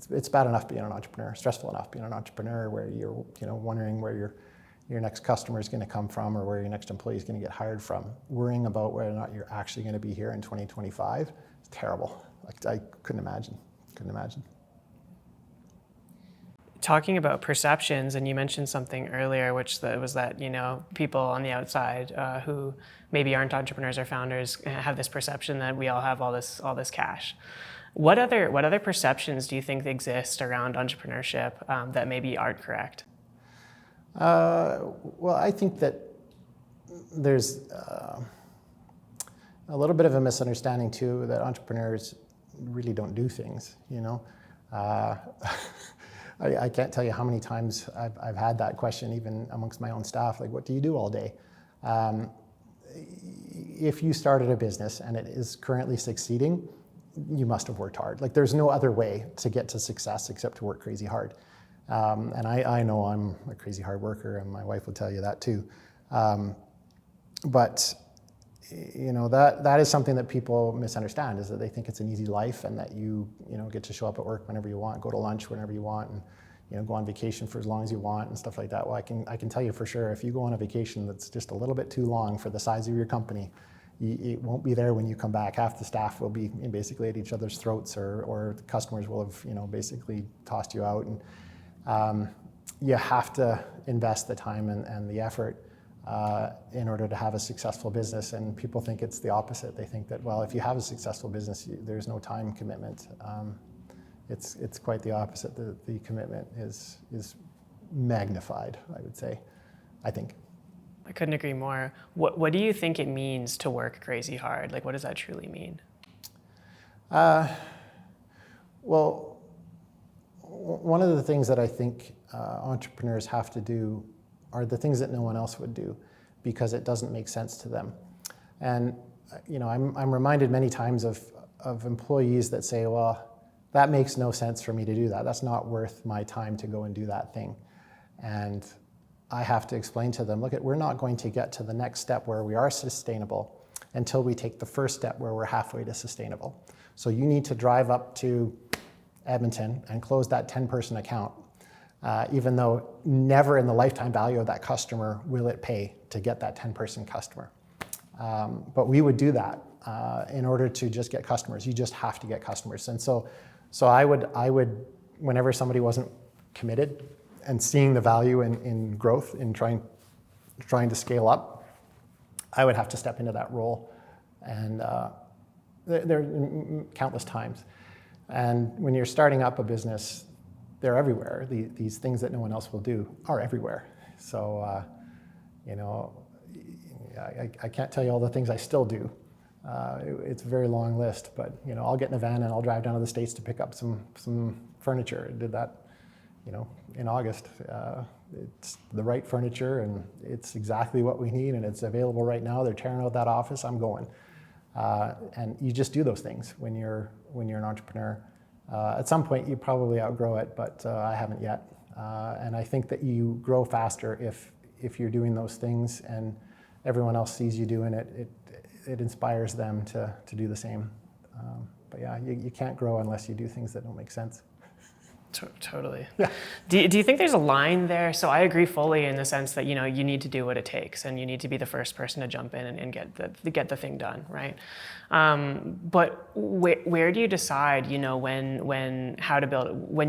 It's bad enough being an entrepreneur, stressful enough being an entrepreneur, where you're wondering where your next customer is going to come from, or where your next employee is going to get hired from. Worrying about whether or not you're actually going to be here in 2025 is terrible. Like, I couldn't imagine. Talking about perceptions, and you mentioned something earlier, which was that people on the outside who maybe aren't entrepreneurs or founders have this perception that we all have all this cash. What other perceptions do you think exist around entrepreneurship that maybe aren't correct? Well, I think that there's a little bit of a misunderstanding too that entrepreneurs really don't do things. I can't tell you how many times I've had that question even amongst my own staff, like, what do you do all day? If you started a business and it is currently succeeding, you must have worked hard. Like, there's no other way to get to success except to work crazy hard. And I know I'm a crazy hard worker, and my wife will tell you that too. But that is something that people misunderstand, is that they think it's an easy life and that you get to show up at work whenever you want, go to lunch whenever you want, and go on vacation for as long as you want and stuff like that. Well, I can tell you for sure, if you go on a vacation that's just a little bit too long for the size of your company, it won't be there when you come back. Half the staff will be basically at each other's throats, or the customers will have basically tossed you out. And you have to invest the time and the effort in order to have a successful business. And people think it's the opposite. They think that, well, if you have a successful business, there's no time commitment. It's quite the opposite. The commitment is magnified, I would say, I think. I couldn't agree more. What do you think it means to work crazy hard? Like, what does that truly mean? Well, one of the things that I think entrepreneurs have to do are the things that no one else would do, because it doesn't make sense to them. And I'm reminded many times of employees that say, well, that makes no sense for me to do that. That's not worth my time to go and do that thing. And I have to explain to them, look, we're not going to get to the next step where we are sustainable until we take the first step where we're halfway to sustainable. So you need to drive up to Edmonton and close that 10-person account, even though never in the lifetime value of that customer will it pay to get that 10-person customer. But we would do that in order to just get customers. You just have to get customers. And so I would, whenever somebody wasn't committed and seeing the value in growth, in trying to scale up, I would have to step into that role. And there are countless times. And when you're starting up a business, they're everywhere. These things that no one else will do are everywhere. So, I can't tell you all the things I still do. It's a very long list, but I'll get in a van and I'll drive down to the States to pick up some furniture. I did that, in August. It's the right furniture and it's exactly what we need, and it's available right now. They're tearing out that office. I'm going. And you just do those things when you're an entrepreneur. At some point, you probably outgrow it, but I haven't yet. And I think that you grow faster if you're doing those things and everyone else sees you doing it. It inspires them to do the same. But yeah, you can't grow unless you do things that don't make sense. Totally. Yeah. Do you think there's a line there? So I agree fully in the sense that you need to do what it takes, and you need to be the first person to jump in and get the thing done, right? But where do you decide, when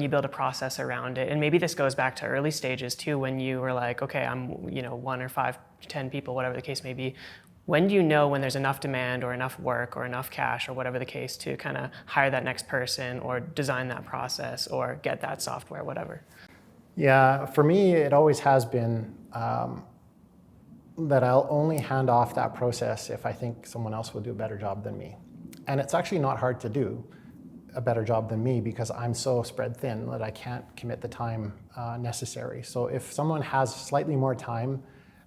you build a process around it? And maybe this goes back to early stages too, when you were like, okay, I'm 1 or 5, 10 people, whatever the case may be. When do you know when there's enough demand or enough work or enough cash or whatever the case to kind of hire that next person or design that process or get that software, whatever? Yeah, for me, it always has been that I'll only hand off that process if I think someone else will do a better job than me. And it's actually not hard to do a better job than me because I'm so spread thin that I can't commit the time necessary. So if someone has slightly more time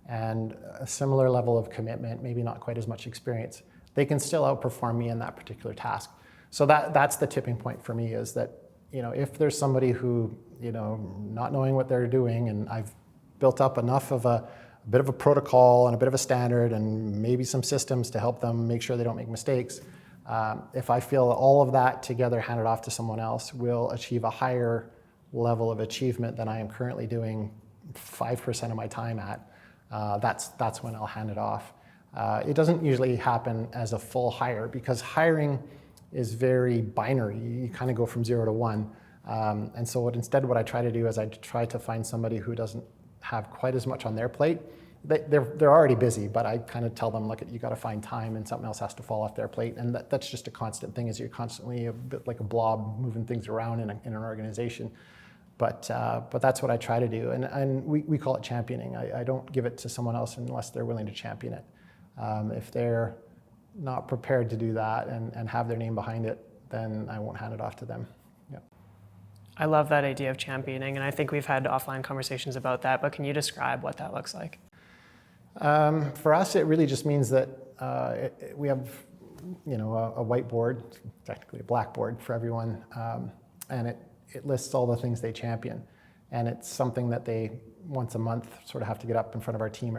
and a similar level of commitment, maybe not quite as much experience, they can still outperform me in that particular task. So that's the tipping point for me, is that if there's somebody who not knowing what they're doing, and I've built up enough of a bit of a protocol and a bit of a standard and maybe some systems to help them make sure they don't make mistakes, if I feel all of that together handed off to someone else will achieve a higher level of achievement than I am currently doing 5% of my time at, that's when I'll hand it off. It doesn't usually happen as a full hire because hiring is very binary. You kind of go from 0 to 1. And so what I try to do is I try to find somebody who doesn't have quite as much on their plate they're already busy, but I kind of tell them, look, you got to find time, and something else has to fall off their plate, and that's just a constant thing. Is you're constantly a bit like a blob moving things around in an organization. But that's what I try to do, and we call it championing. I don't give it to someone else unless they're willing to champion it. If they're not prepared to do that and have their name behind it, then I won't hand it off to them. Yeah. I love that idea of championing, and I think we've had offline conversations about that, but can you describe what that looks like? For us, it really just means that we have, a whiteboard, technically a blackboard for everyone, and it lists all the things they champion. And it's something that they, once a month, sort of have to get up in front of our team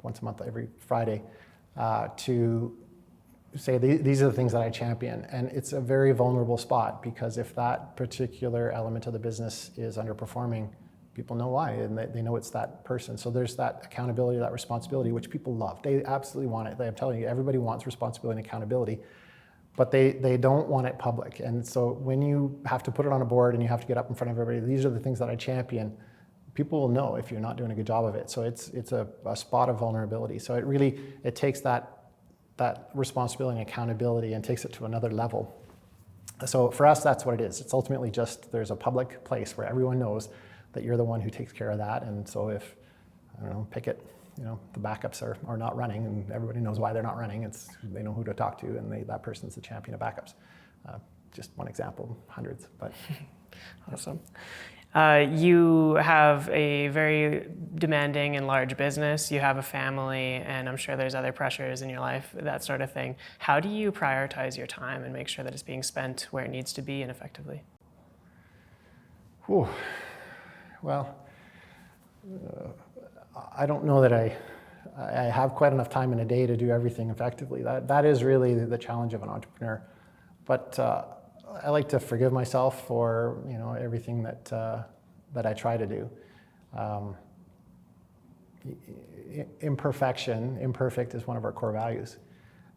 once a month, every Friday, to say, these are the things that I champion. And it's a very vulnerable spot, because if that particular element of the business is underperforming, people know why, and they know it's that person. So there's that accountability, that responsibility, which people love. They absolutely want it. I'm telling you, everybody wants responsibility and accountability, but they don't want it public. And so when you have to put it on a board and you have to get up in front of everybody, these are the things that I champion, people will know if you're not doing a good job of it. So it's a spot of vulnerability. So it takes that responsibility and accountability and takes it to another level. So for us, that's what it is. It's ultimately just, there's a public place where everyone knows that you're the one who takes care of that. And so if, pick it, the backups are not running, and everybody knows why they're not running, they know who to talk to, and that person's the champion of backups. Just one example, hundreds, but. Awesome. You have a very demanding and large business. You have a family, and I'm sure there's other pressures in your life, that sort of thing. How do you prioritize your time and make sure that it's being spent where it needs to be and effectively? Whew. Well, I don't know that I have quite enough time in a day to do everything effectively. That is really the challenge of an entrepreneur. But I like to forgive myself for everything that I try to do. Imperfect is one of our core values,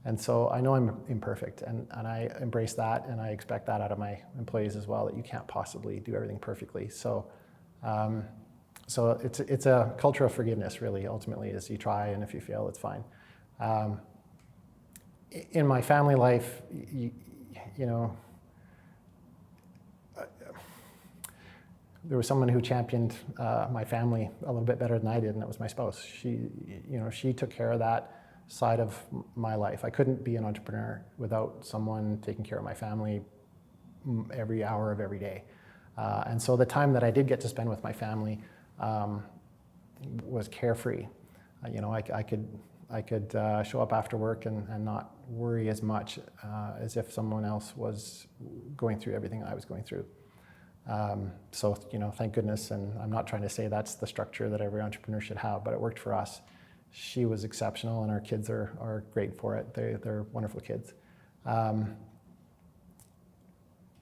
and so I know I'm imperfect, and I embrace that, and I expect that out of my employees as well, that you can't possibly do everything perfectly. So it's a culture of forgiveness, really. Ultimately, is you try, and if you fail, it's fine. In my family life, there was someone who championed my family a little bit better than I did, and that was my spouse. She took care of that side of my life. I couldn't be an entrepreneur without someone taking care of my family every hour of every day. And so the time that I did get to spend with my family was carefree. I could show up after work and not worry as much as if someone else was going through everything I was going through. So thank goodness, and I'm not trying to say that's the structure that every entrepreneur should have, but it worked for us. She was exceptional, and our kids are great for it. They're wonderful kids.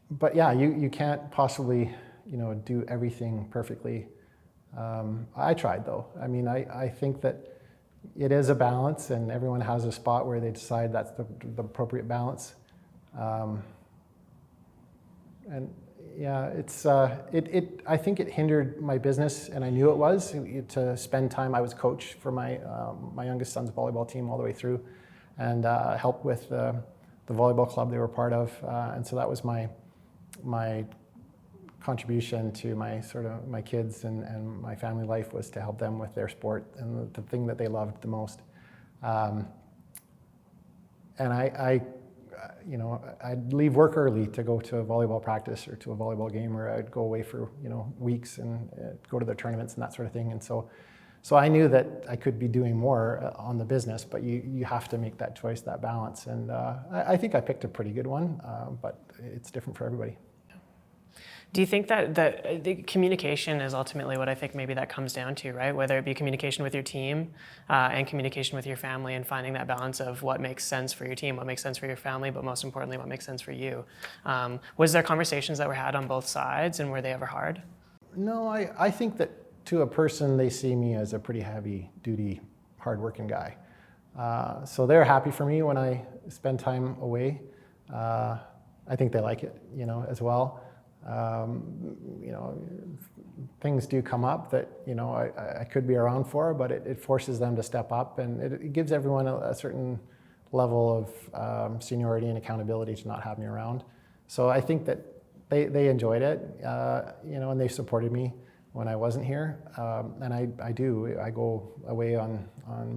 But yeah, you can't possibly do everything perfectly. I tried, though. I mean, I think that it is a balance, and everyone has a spot where they decide that's the appropriate balance. And yeah, I think it hindered my business, and I knew it was, to spend time. I was coach for my youngest son's volleyball team all the way through, and helped with the volleyball club they were part of, and so that was my contribution to my kids and my family life, was to help them with their sport and the thing that they loved the most. And I'd leave work early to go to a volleyball practice or to a volleyball game, or I'd go away for weeks and go to the tournaments and that sort of thing. And so I knew that I could be doing more on the business, but you have to make that choice, that balance. And I think I picked a pretty good one, but it's different for everybody. Do you think that the communication is ultimately what I think maybe that comes down to, right? Whether it be communication with your team and communication with your family, and finding that balance of what makes sense for your team, what makes sense for your family, but most importantly, what makes sense for you. Was there conversations that were had on both sides, and were they ever hard? No, I think that to a person, they see me as a pretty heavy-duty, hard-working guy. So they're happy for me when I spend time away. I think they like it, as well. You know, things do come up that, you know, I could be around for, but it forces them to step up, and it gives everyone a certain level of seniority and accountability to not have me around. So I think that they enjoyed it, you know, and they supported me when I wasn't here. And I go away on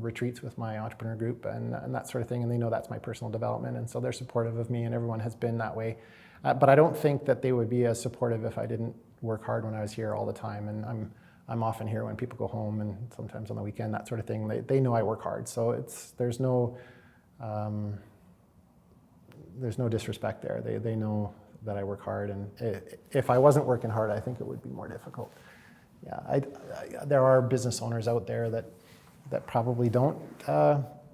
retreats with my entrepreneur group and that sort of thing, and they know that's my personal development, and so they're supportive of me, and everyone has been that way. But I don't think that they would be as supportive if I didn't work hard when I was here all the time. And I'm often here when people go home, and sometimes on the weekend, that sort of thing. They know I work hard, so there's no disrespect there. They know that I work hard, and if I wasn't working hard, I think it would be more difficult. Yeah, there are business owners out there that probably don't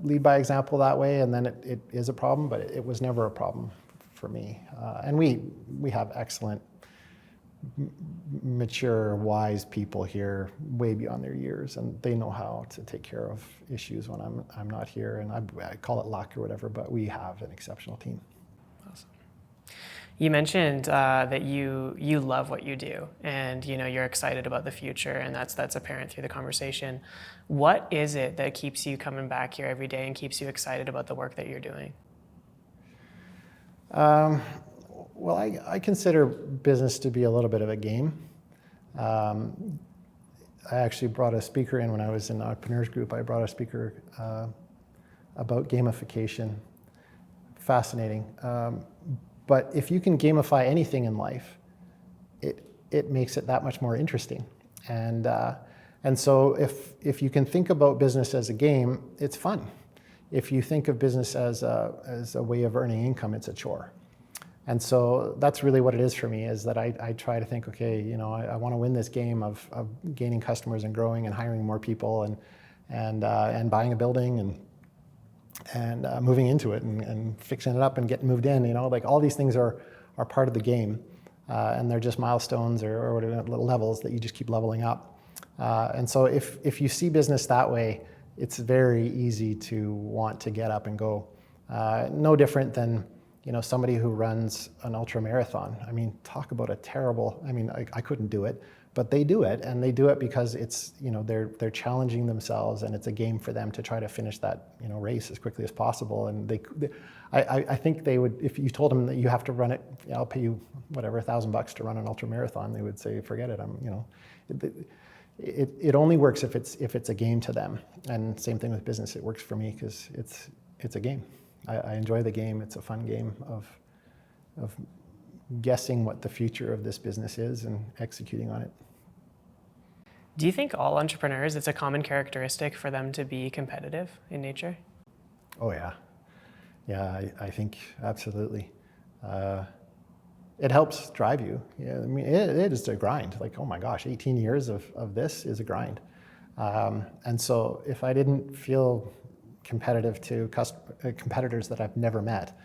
lead by example that way, and then it is a problem, but it was never a problem for me. And we have excellent, mature, wise people here, way beyond their years, and they know how to take care of issues when I'm not here. And I call it luck or whatever, but we have an exceptional team. Awesome. You mentioned that you love what you do, and you know you're excited about the future, and that's apparent through the conversation. What is it that keeps you coming back here every day and keeps you excited about the work that you're doing? Well, I consider business to be a little bit of a game. I actually brought a speaker in when I was in the entrepreneurs group. I brought a speaker about gamification. Fascinating. But if you can gamify anything in life, it makes it that much more interesting. And so if you can think about business as a game, it's fun. If you think of business as a way of earning income, it's a chore. And so that's really what it is for me, is that I try to think, okay, you know, I want to win this game of gaining customers and growing and hiring more people and buying a building and moving into it and fixing it up and getting moved in. You know, like all these things are part of the game, and they're just milestones or whatever, little levels that you just keep leveling up. And so if you see business that way, it's very easy to want to get up and go. No different than, you know, somebody who runs an ultra marathon. I mean, talk about a terrible, I mean, I couldn't do it, but they do it, and they do it because it's, you know, they're challenging themselves, and it's a game for them to try to finish that, you know, race as quickly as possible. And I think they would, if you told them that you have to run it, I'll pay you whatever, $1,000 to run an ultra marathon, they would say, forget it. You know, it only works if it's a game to them. And same thing with business. It works for me because it's a game. I enjoy the game. It's a fun game of guessing what the future of this business is and executing on it. Do you think all entrepreneurs, it's a common characteristic for them to be competitive in nature? Oh yeah. Yeah, I think absolutely. It helps drive you. Yeah, I mean, it is a grind. Like, oh my gosh, 18 years of this is a grind. And so if I didn't feel competitive to competitors that I've never met,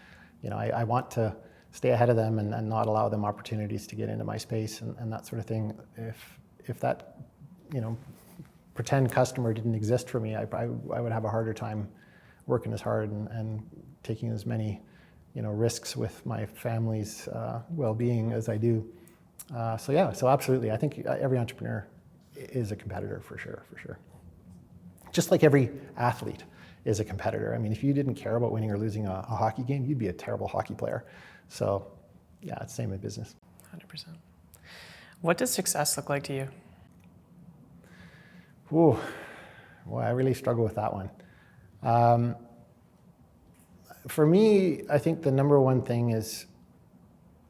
you know, I want to stay ahead of them and not allow them opportunities to get into my space and that sort of thing. If that, you know, pretend customer didn't exist for me, I would have a harder time working as hard and taking as many, you know, risks with my family's well-being as I do. So absolutely, I think every entrepreneur is a competitor for sure. Just like every athlete is a competitor. I mean, if you didn't care about winning or losing a hockey game, you'd be a terrible hockey player. So yeah, it's the same with business. 100%. What does success look like to you? Ooh, well, I really struggle with that one. For me, I think the number one thing is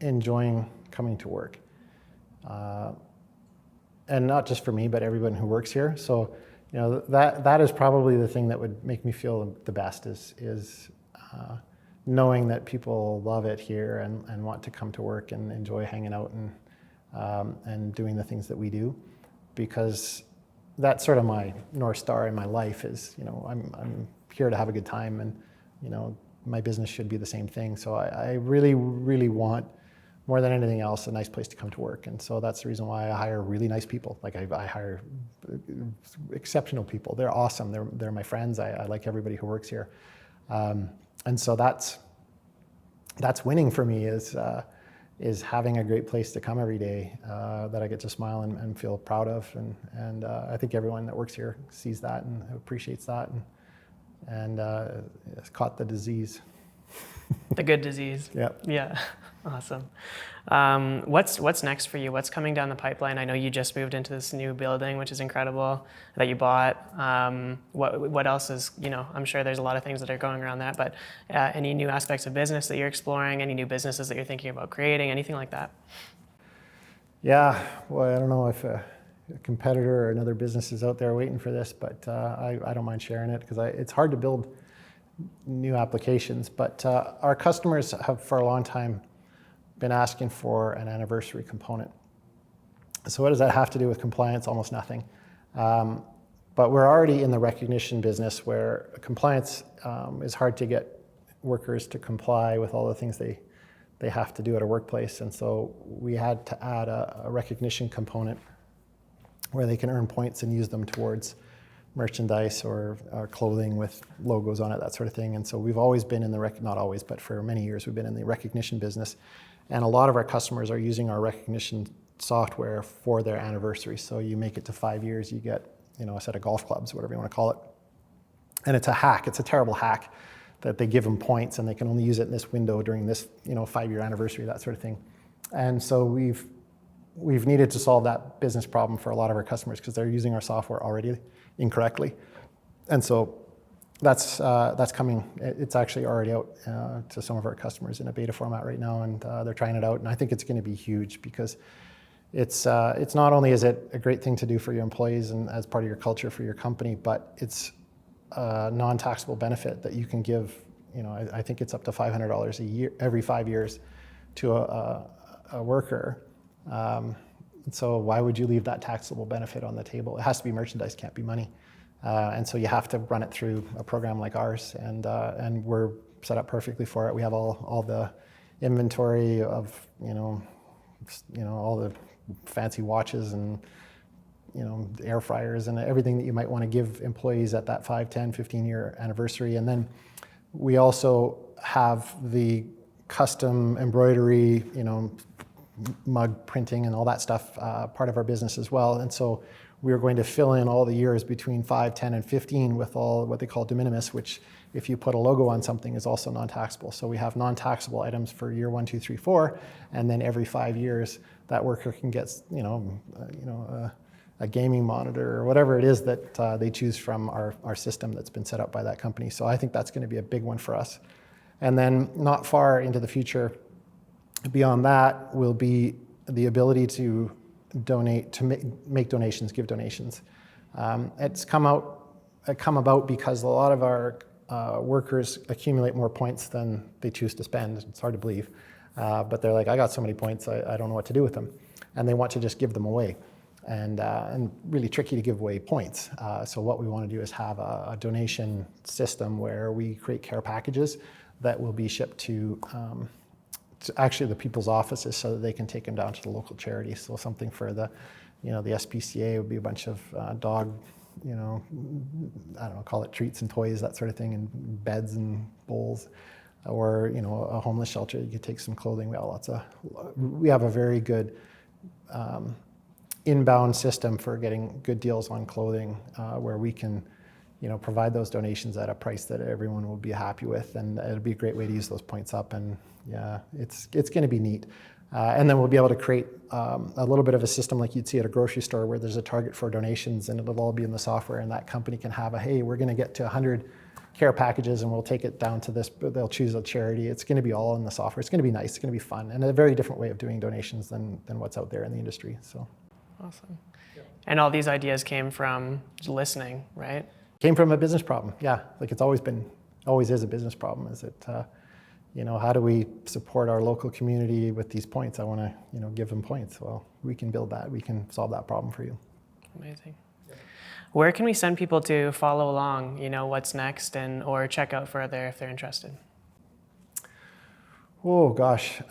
enjoying coming to work. And not just for me, but everyone who works here. So, you know, that is probably the thing that would make me feel the best is knowing that people love it here and want to come to work and enjoy hanging out and doing the things that we do, because that's sort of my North Star in my life is, you know, I'm here to have a good time, and, you know, my business should be the same thing. So I really, really want, more than anything else, a nice place to come to work. And so that's the reason why I hire really nice people. Like I hire exceptional people. They're awesome. They're my friends. I like everybody who works here. And so that's winning for me is, is having a great place to come every day that I get to smile and feel proud of. And I think everyone that works here sees that and appreciates that and has caught the disease. The good disease. Yep. Yeah. Awesome. What's next for you? What's coming down the pipeline? I know you just moved into this new building, which is incredible, that you bought. What else is, I'm sure there's a lot of things that are going around that, but any new aspects of business that you're exploring, any new businesses that you're thinking about creating, anything like that? Yeah, well, I don't know if a competitor or another business is out there waiting for this, but I don't mind sharing it because it's hard to build new applications, but our customers have for a long time been asking for an anniversary component. So what does that have to do with compliance? Almost nothing. But we're already in the recognition business where compliance is hard to get workers to comply with all the things they have to do at a workplace. And so we had to add a recognition component where they can earn points and use them towards merchandise or clothing with logos on it, that sort of thing. And so we've always been in the, not always, but for many years, we've been in the recognition business. And a lot of our customers are using our recognition software for their anniversary. So you make it to 5 years, you get, a set of golf clubs, whatever you want to call it. And it's a hack, it's a terrible hack that they give them points and they can only use it in this window during this, 5-year anniversary, that sort of thing. And so we've needed to solve that business problem for a lot of our customers because they're using our software already incorrectly. And so that's coming. It's actually already out to some of our customers in a beta format right now, and they're trying it out. And I think it's going to be huge because it's not only is it a great thing to do for your employees and as part of your culture for your company, but it's a non-taxable benefit that you can give. I think it's up to $500 a year every 5 years to a worker. So why would you leave that taxable benefit on the table? It has to be merchandise, can't be money. And so you have to run it through a program like ours, and we're set up perfectly for it. We have all the inventory of all the fancy watches and air fryers and everything that you might want to give employees at that 5, 10, 15-year anniversary. And then we also have the custom embroidery, mug printing and all that stuff part of our business as well. And so we're going to fill in all the years between 5, 10, and 15 with all what they call de minimis, which if you put a logo on something is also non-taxable. So we have non-taxable items for year 1, 2, 3, 4, and then every 5 years that worker can get a gaming monitor or whatever it is that they choose from our system that's been set up by that company. So I think that's going to be a big one for us. And then not far into the future, beyond that, will be the ability to donate, to make donations, give donations. It's come about because a lot of our workers accumulate more points than they choose to spend. It's hard to believe, but they're like, I got so many points, I don't know what to do with them, and they want to just give them away, and really tricky to give away points. So what we want to do is have a donation system where we create care packages that will be shipped to actually the people's offices so that they can take them down to the local charity. So something for the SPCA would be a bunch of dog, I don't know, call it treats and toys, that sort of thing, and beds and bowls. Or, a homeless shelter, you could take some clothing. We have a very good inbound system for getting good deals on clothing where we can provide those donations at a price that everyone will be happy with, and it'll be a great way to use those points up. And yeah, it's going to be neat. And then we'll be able to create a little bit of a system like you'd see at a grocery store where there's a target for donations, and it'll all be in the software, and that company can have hey, we're going to get to 100 care packages and we'll take it down to this, but they'll choose a charity. It's going to be all in the software. It's going to be nice. It's going to be fun, and a very different way of doing donations than what's out there in the industry. So awesome. Yeah. And all these ideas came from listening, right? Came from a business problem. Yeah, like it's always is a business problem. Is it, how do we support our local community with these points? I want to, give them points. Well, we can build that. We can solve that problem for you. Amazing. Yeah. Where can we send people to follow along, what's next, or check out further if they're interested? Oh, gosh.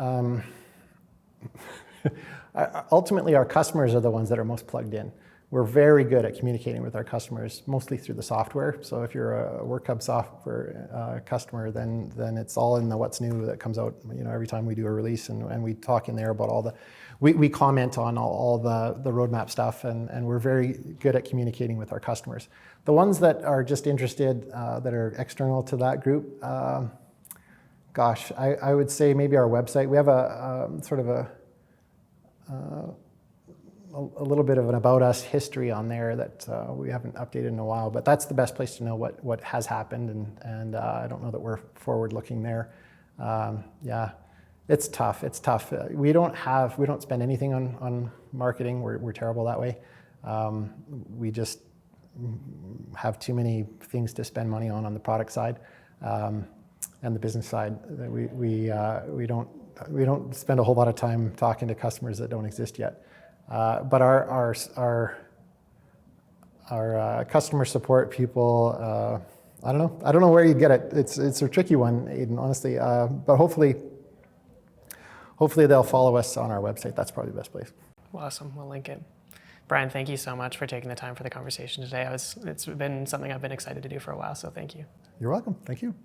Ultimately, our customers are the ones that are most plugged in. we're very good at communicating with our customers, mostly through the software. So if you're a Workhub software customer, then it's all in the what's new that comes out, every time we do a release, and we talk in there about all the, we comment on all the roadmap stuff, and we're very good at communicating with our customers. The ones that are just interested, that are external to that group, gosh, I would say maybe our website. We have a sort of a little bit of an about us history on there that we haven't updated in a while, but that's the best place to know what has happened, and I don't know that we're forward looking there. Yeah, it's tough. We don't spend anything on marketing. We're terrible that way. We just have too many things to spend money on the product side, and the business side. We don't spend a whole lot of time talking to customers that don't exist yet. But our customer support people, I don't know where you get it. It's a tricky one, Aiden, honestly. But hopefully they'll follow us on our website. That's probably the best place. Awesome. We'll link it. Brian, thank you so much for taking the time for the conversation today. It's been something I've been excited to do for a while, so thank you. You're welcome. Thank you.